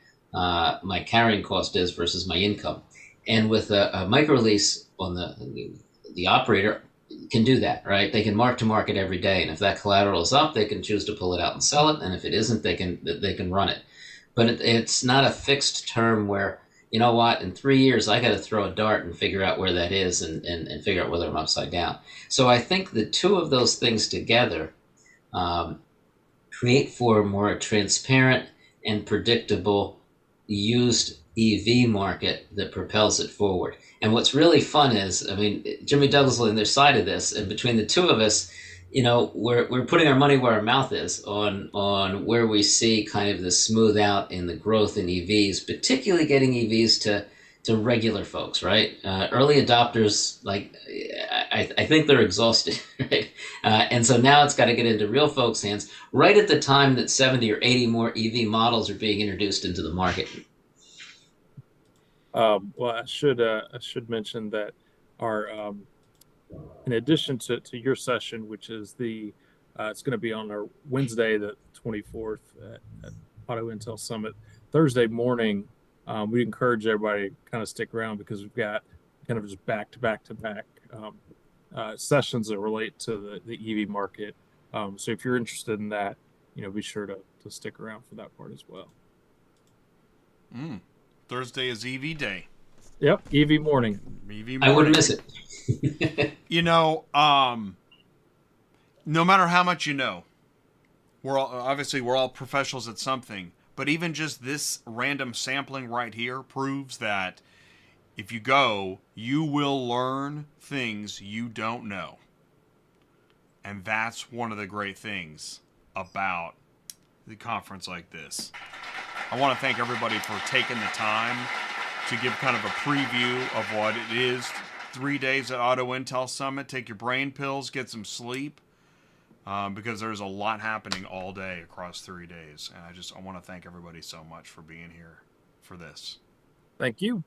carrying cost is versus my income. And with a micro lease on the operator can do that, right? They can mark to market every day, and if that collateral is up, they can choose to pull it out and sell it, and if it isn't, they can run it. But it's not a fixed term where, you know what, in 3 years, I got to throw a dart and figure out where that is and figure out whether I'm upside down. So I think the two of those things together create for a more transparent and predictable used EV market that propels it forward. And what's really fun is, I mean, Jimmy Douglas on their side of this, and between the two of us, we're putting our money where our mouth is on where we see kind of the smooth out in the growth in EVs, particularly getting EVs to regular folks, right? Early adopters, like I think they're exhausted, right? And so now it's got to get into real folks' hands right at the time that 70 or 80 more EV models are being introduced into the market. Well, I should mention that our in addition to your session, which is it's going to be on our Wednesday, the 24th at Auto Intel Summit, Thursday morning, we encourage everybody to kind of stick around because we've got kind of just back sessions that relate to the EV market. So if you're interested in that, be sure to stick around for that part as well. Thursday is EV day. Yep, EV morning. EV morning. I wouldn't miss it. No matter how much you know, we're all professionals at something, but even just this random sampling right here proves that if you go, you will learn things you don't know. And that's one of the great things about the conference like this. I want to thank everybody for taking the time to give kind of a preview of what it is. 3 days at Auto Intel Summit. Take your brain pills, get some sleep, because there's a lot happening all day across 3 days. And I want to thank everybody so much for being here for this. Thank you.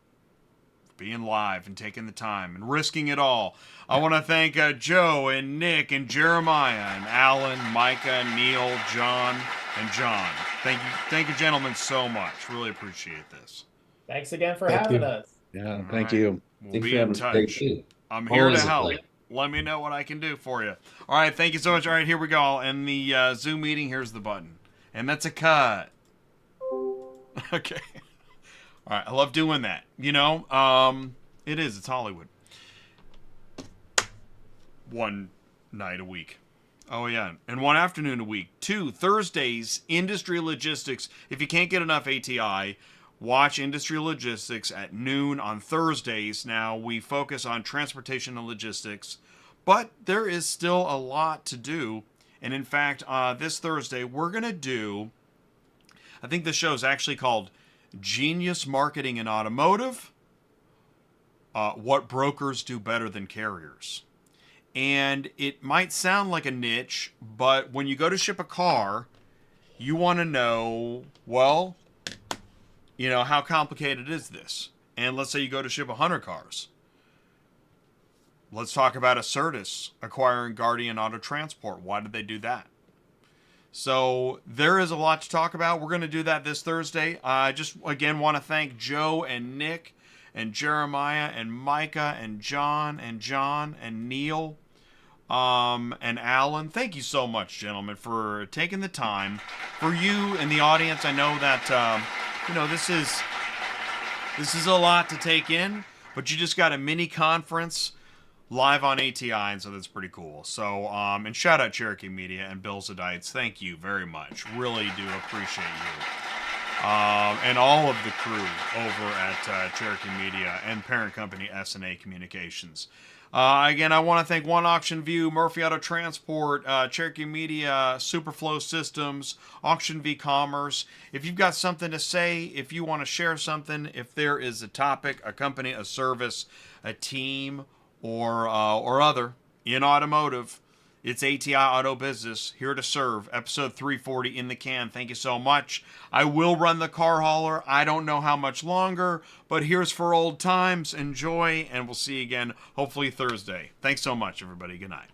Being live and taking the time and risking it all. I want to thank Joe and Nick and Jeremiah and Alan, Micah, Neil, John, and John. Thank you, gentlemen, so much. Really appreciate this. Thanks again for having us. Yeah, thank you. We'll be in touch. I'm here to help. Let me know what I can do for you. All right, thank you so much. All right, here we go. I'll end the Zoom meeting. Here's the button. And that's a cut. Okay. All right, I love doing that. It's Hollywood. One night a week. Oh, yeah. And one afternoon a week. 2 Thursdays, Industry Logistics. If you can't get enough ATI, watch Industry Logistics at noon on Thursdays. Now, we focus on transportation and logistics, but there is still a lot to do. And in fact, this Thursday, we're going to do, I think the show is actually called Genius Marketing in Automotive, What Brokers Do Better Than Carriers. And it might sound like a niche, but when you go to ship a car, you want to know, well, how complicated is this? And let's say you go to ship 100 cars. Let's talk about ACERTUS acquiring Guardian Auto Transport. Why did they do that? So there is a lot to talk about. We're going to do that this Thursday. I just, again, want to thank Joe and Nick and Jeremiah and Micah and John and Neil and Alan. Thank you so much, gentlemen, for taking the time. For you in the audience, I know that, this is a lot to take in, but you just got a mini conference live on ATI, and so that's pretty cool. So, and shout out Cherokee Media and Bill Zadites. Thank you very much. Really do appreciate you. And all of the crew over at Cherokee Media and parent company S&A Communications. Again, I want to thank One Auction View, Murphy Auto Transport, Cherokee Media, Superflow Systems, Auction V Commerce. If you've got something to say, if you want to share something, if there is a topic, a company, a service, a team, or other in automotive, it's ATI Auto Business, here to serve. Episode 340 in the can. Thank you so much. I will run the car hauler. I don't know how much longer, but here's for old times. Enjoy, and we'll see you again hopefully Thursday. Thanks so much, everybody. Good night.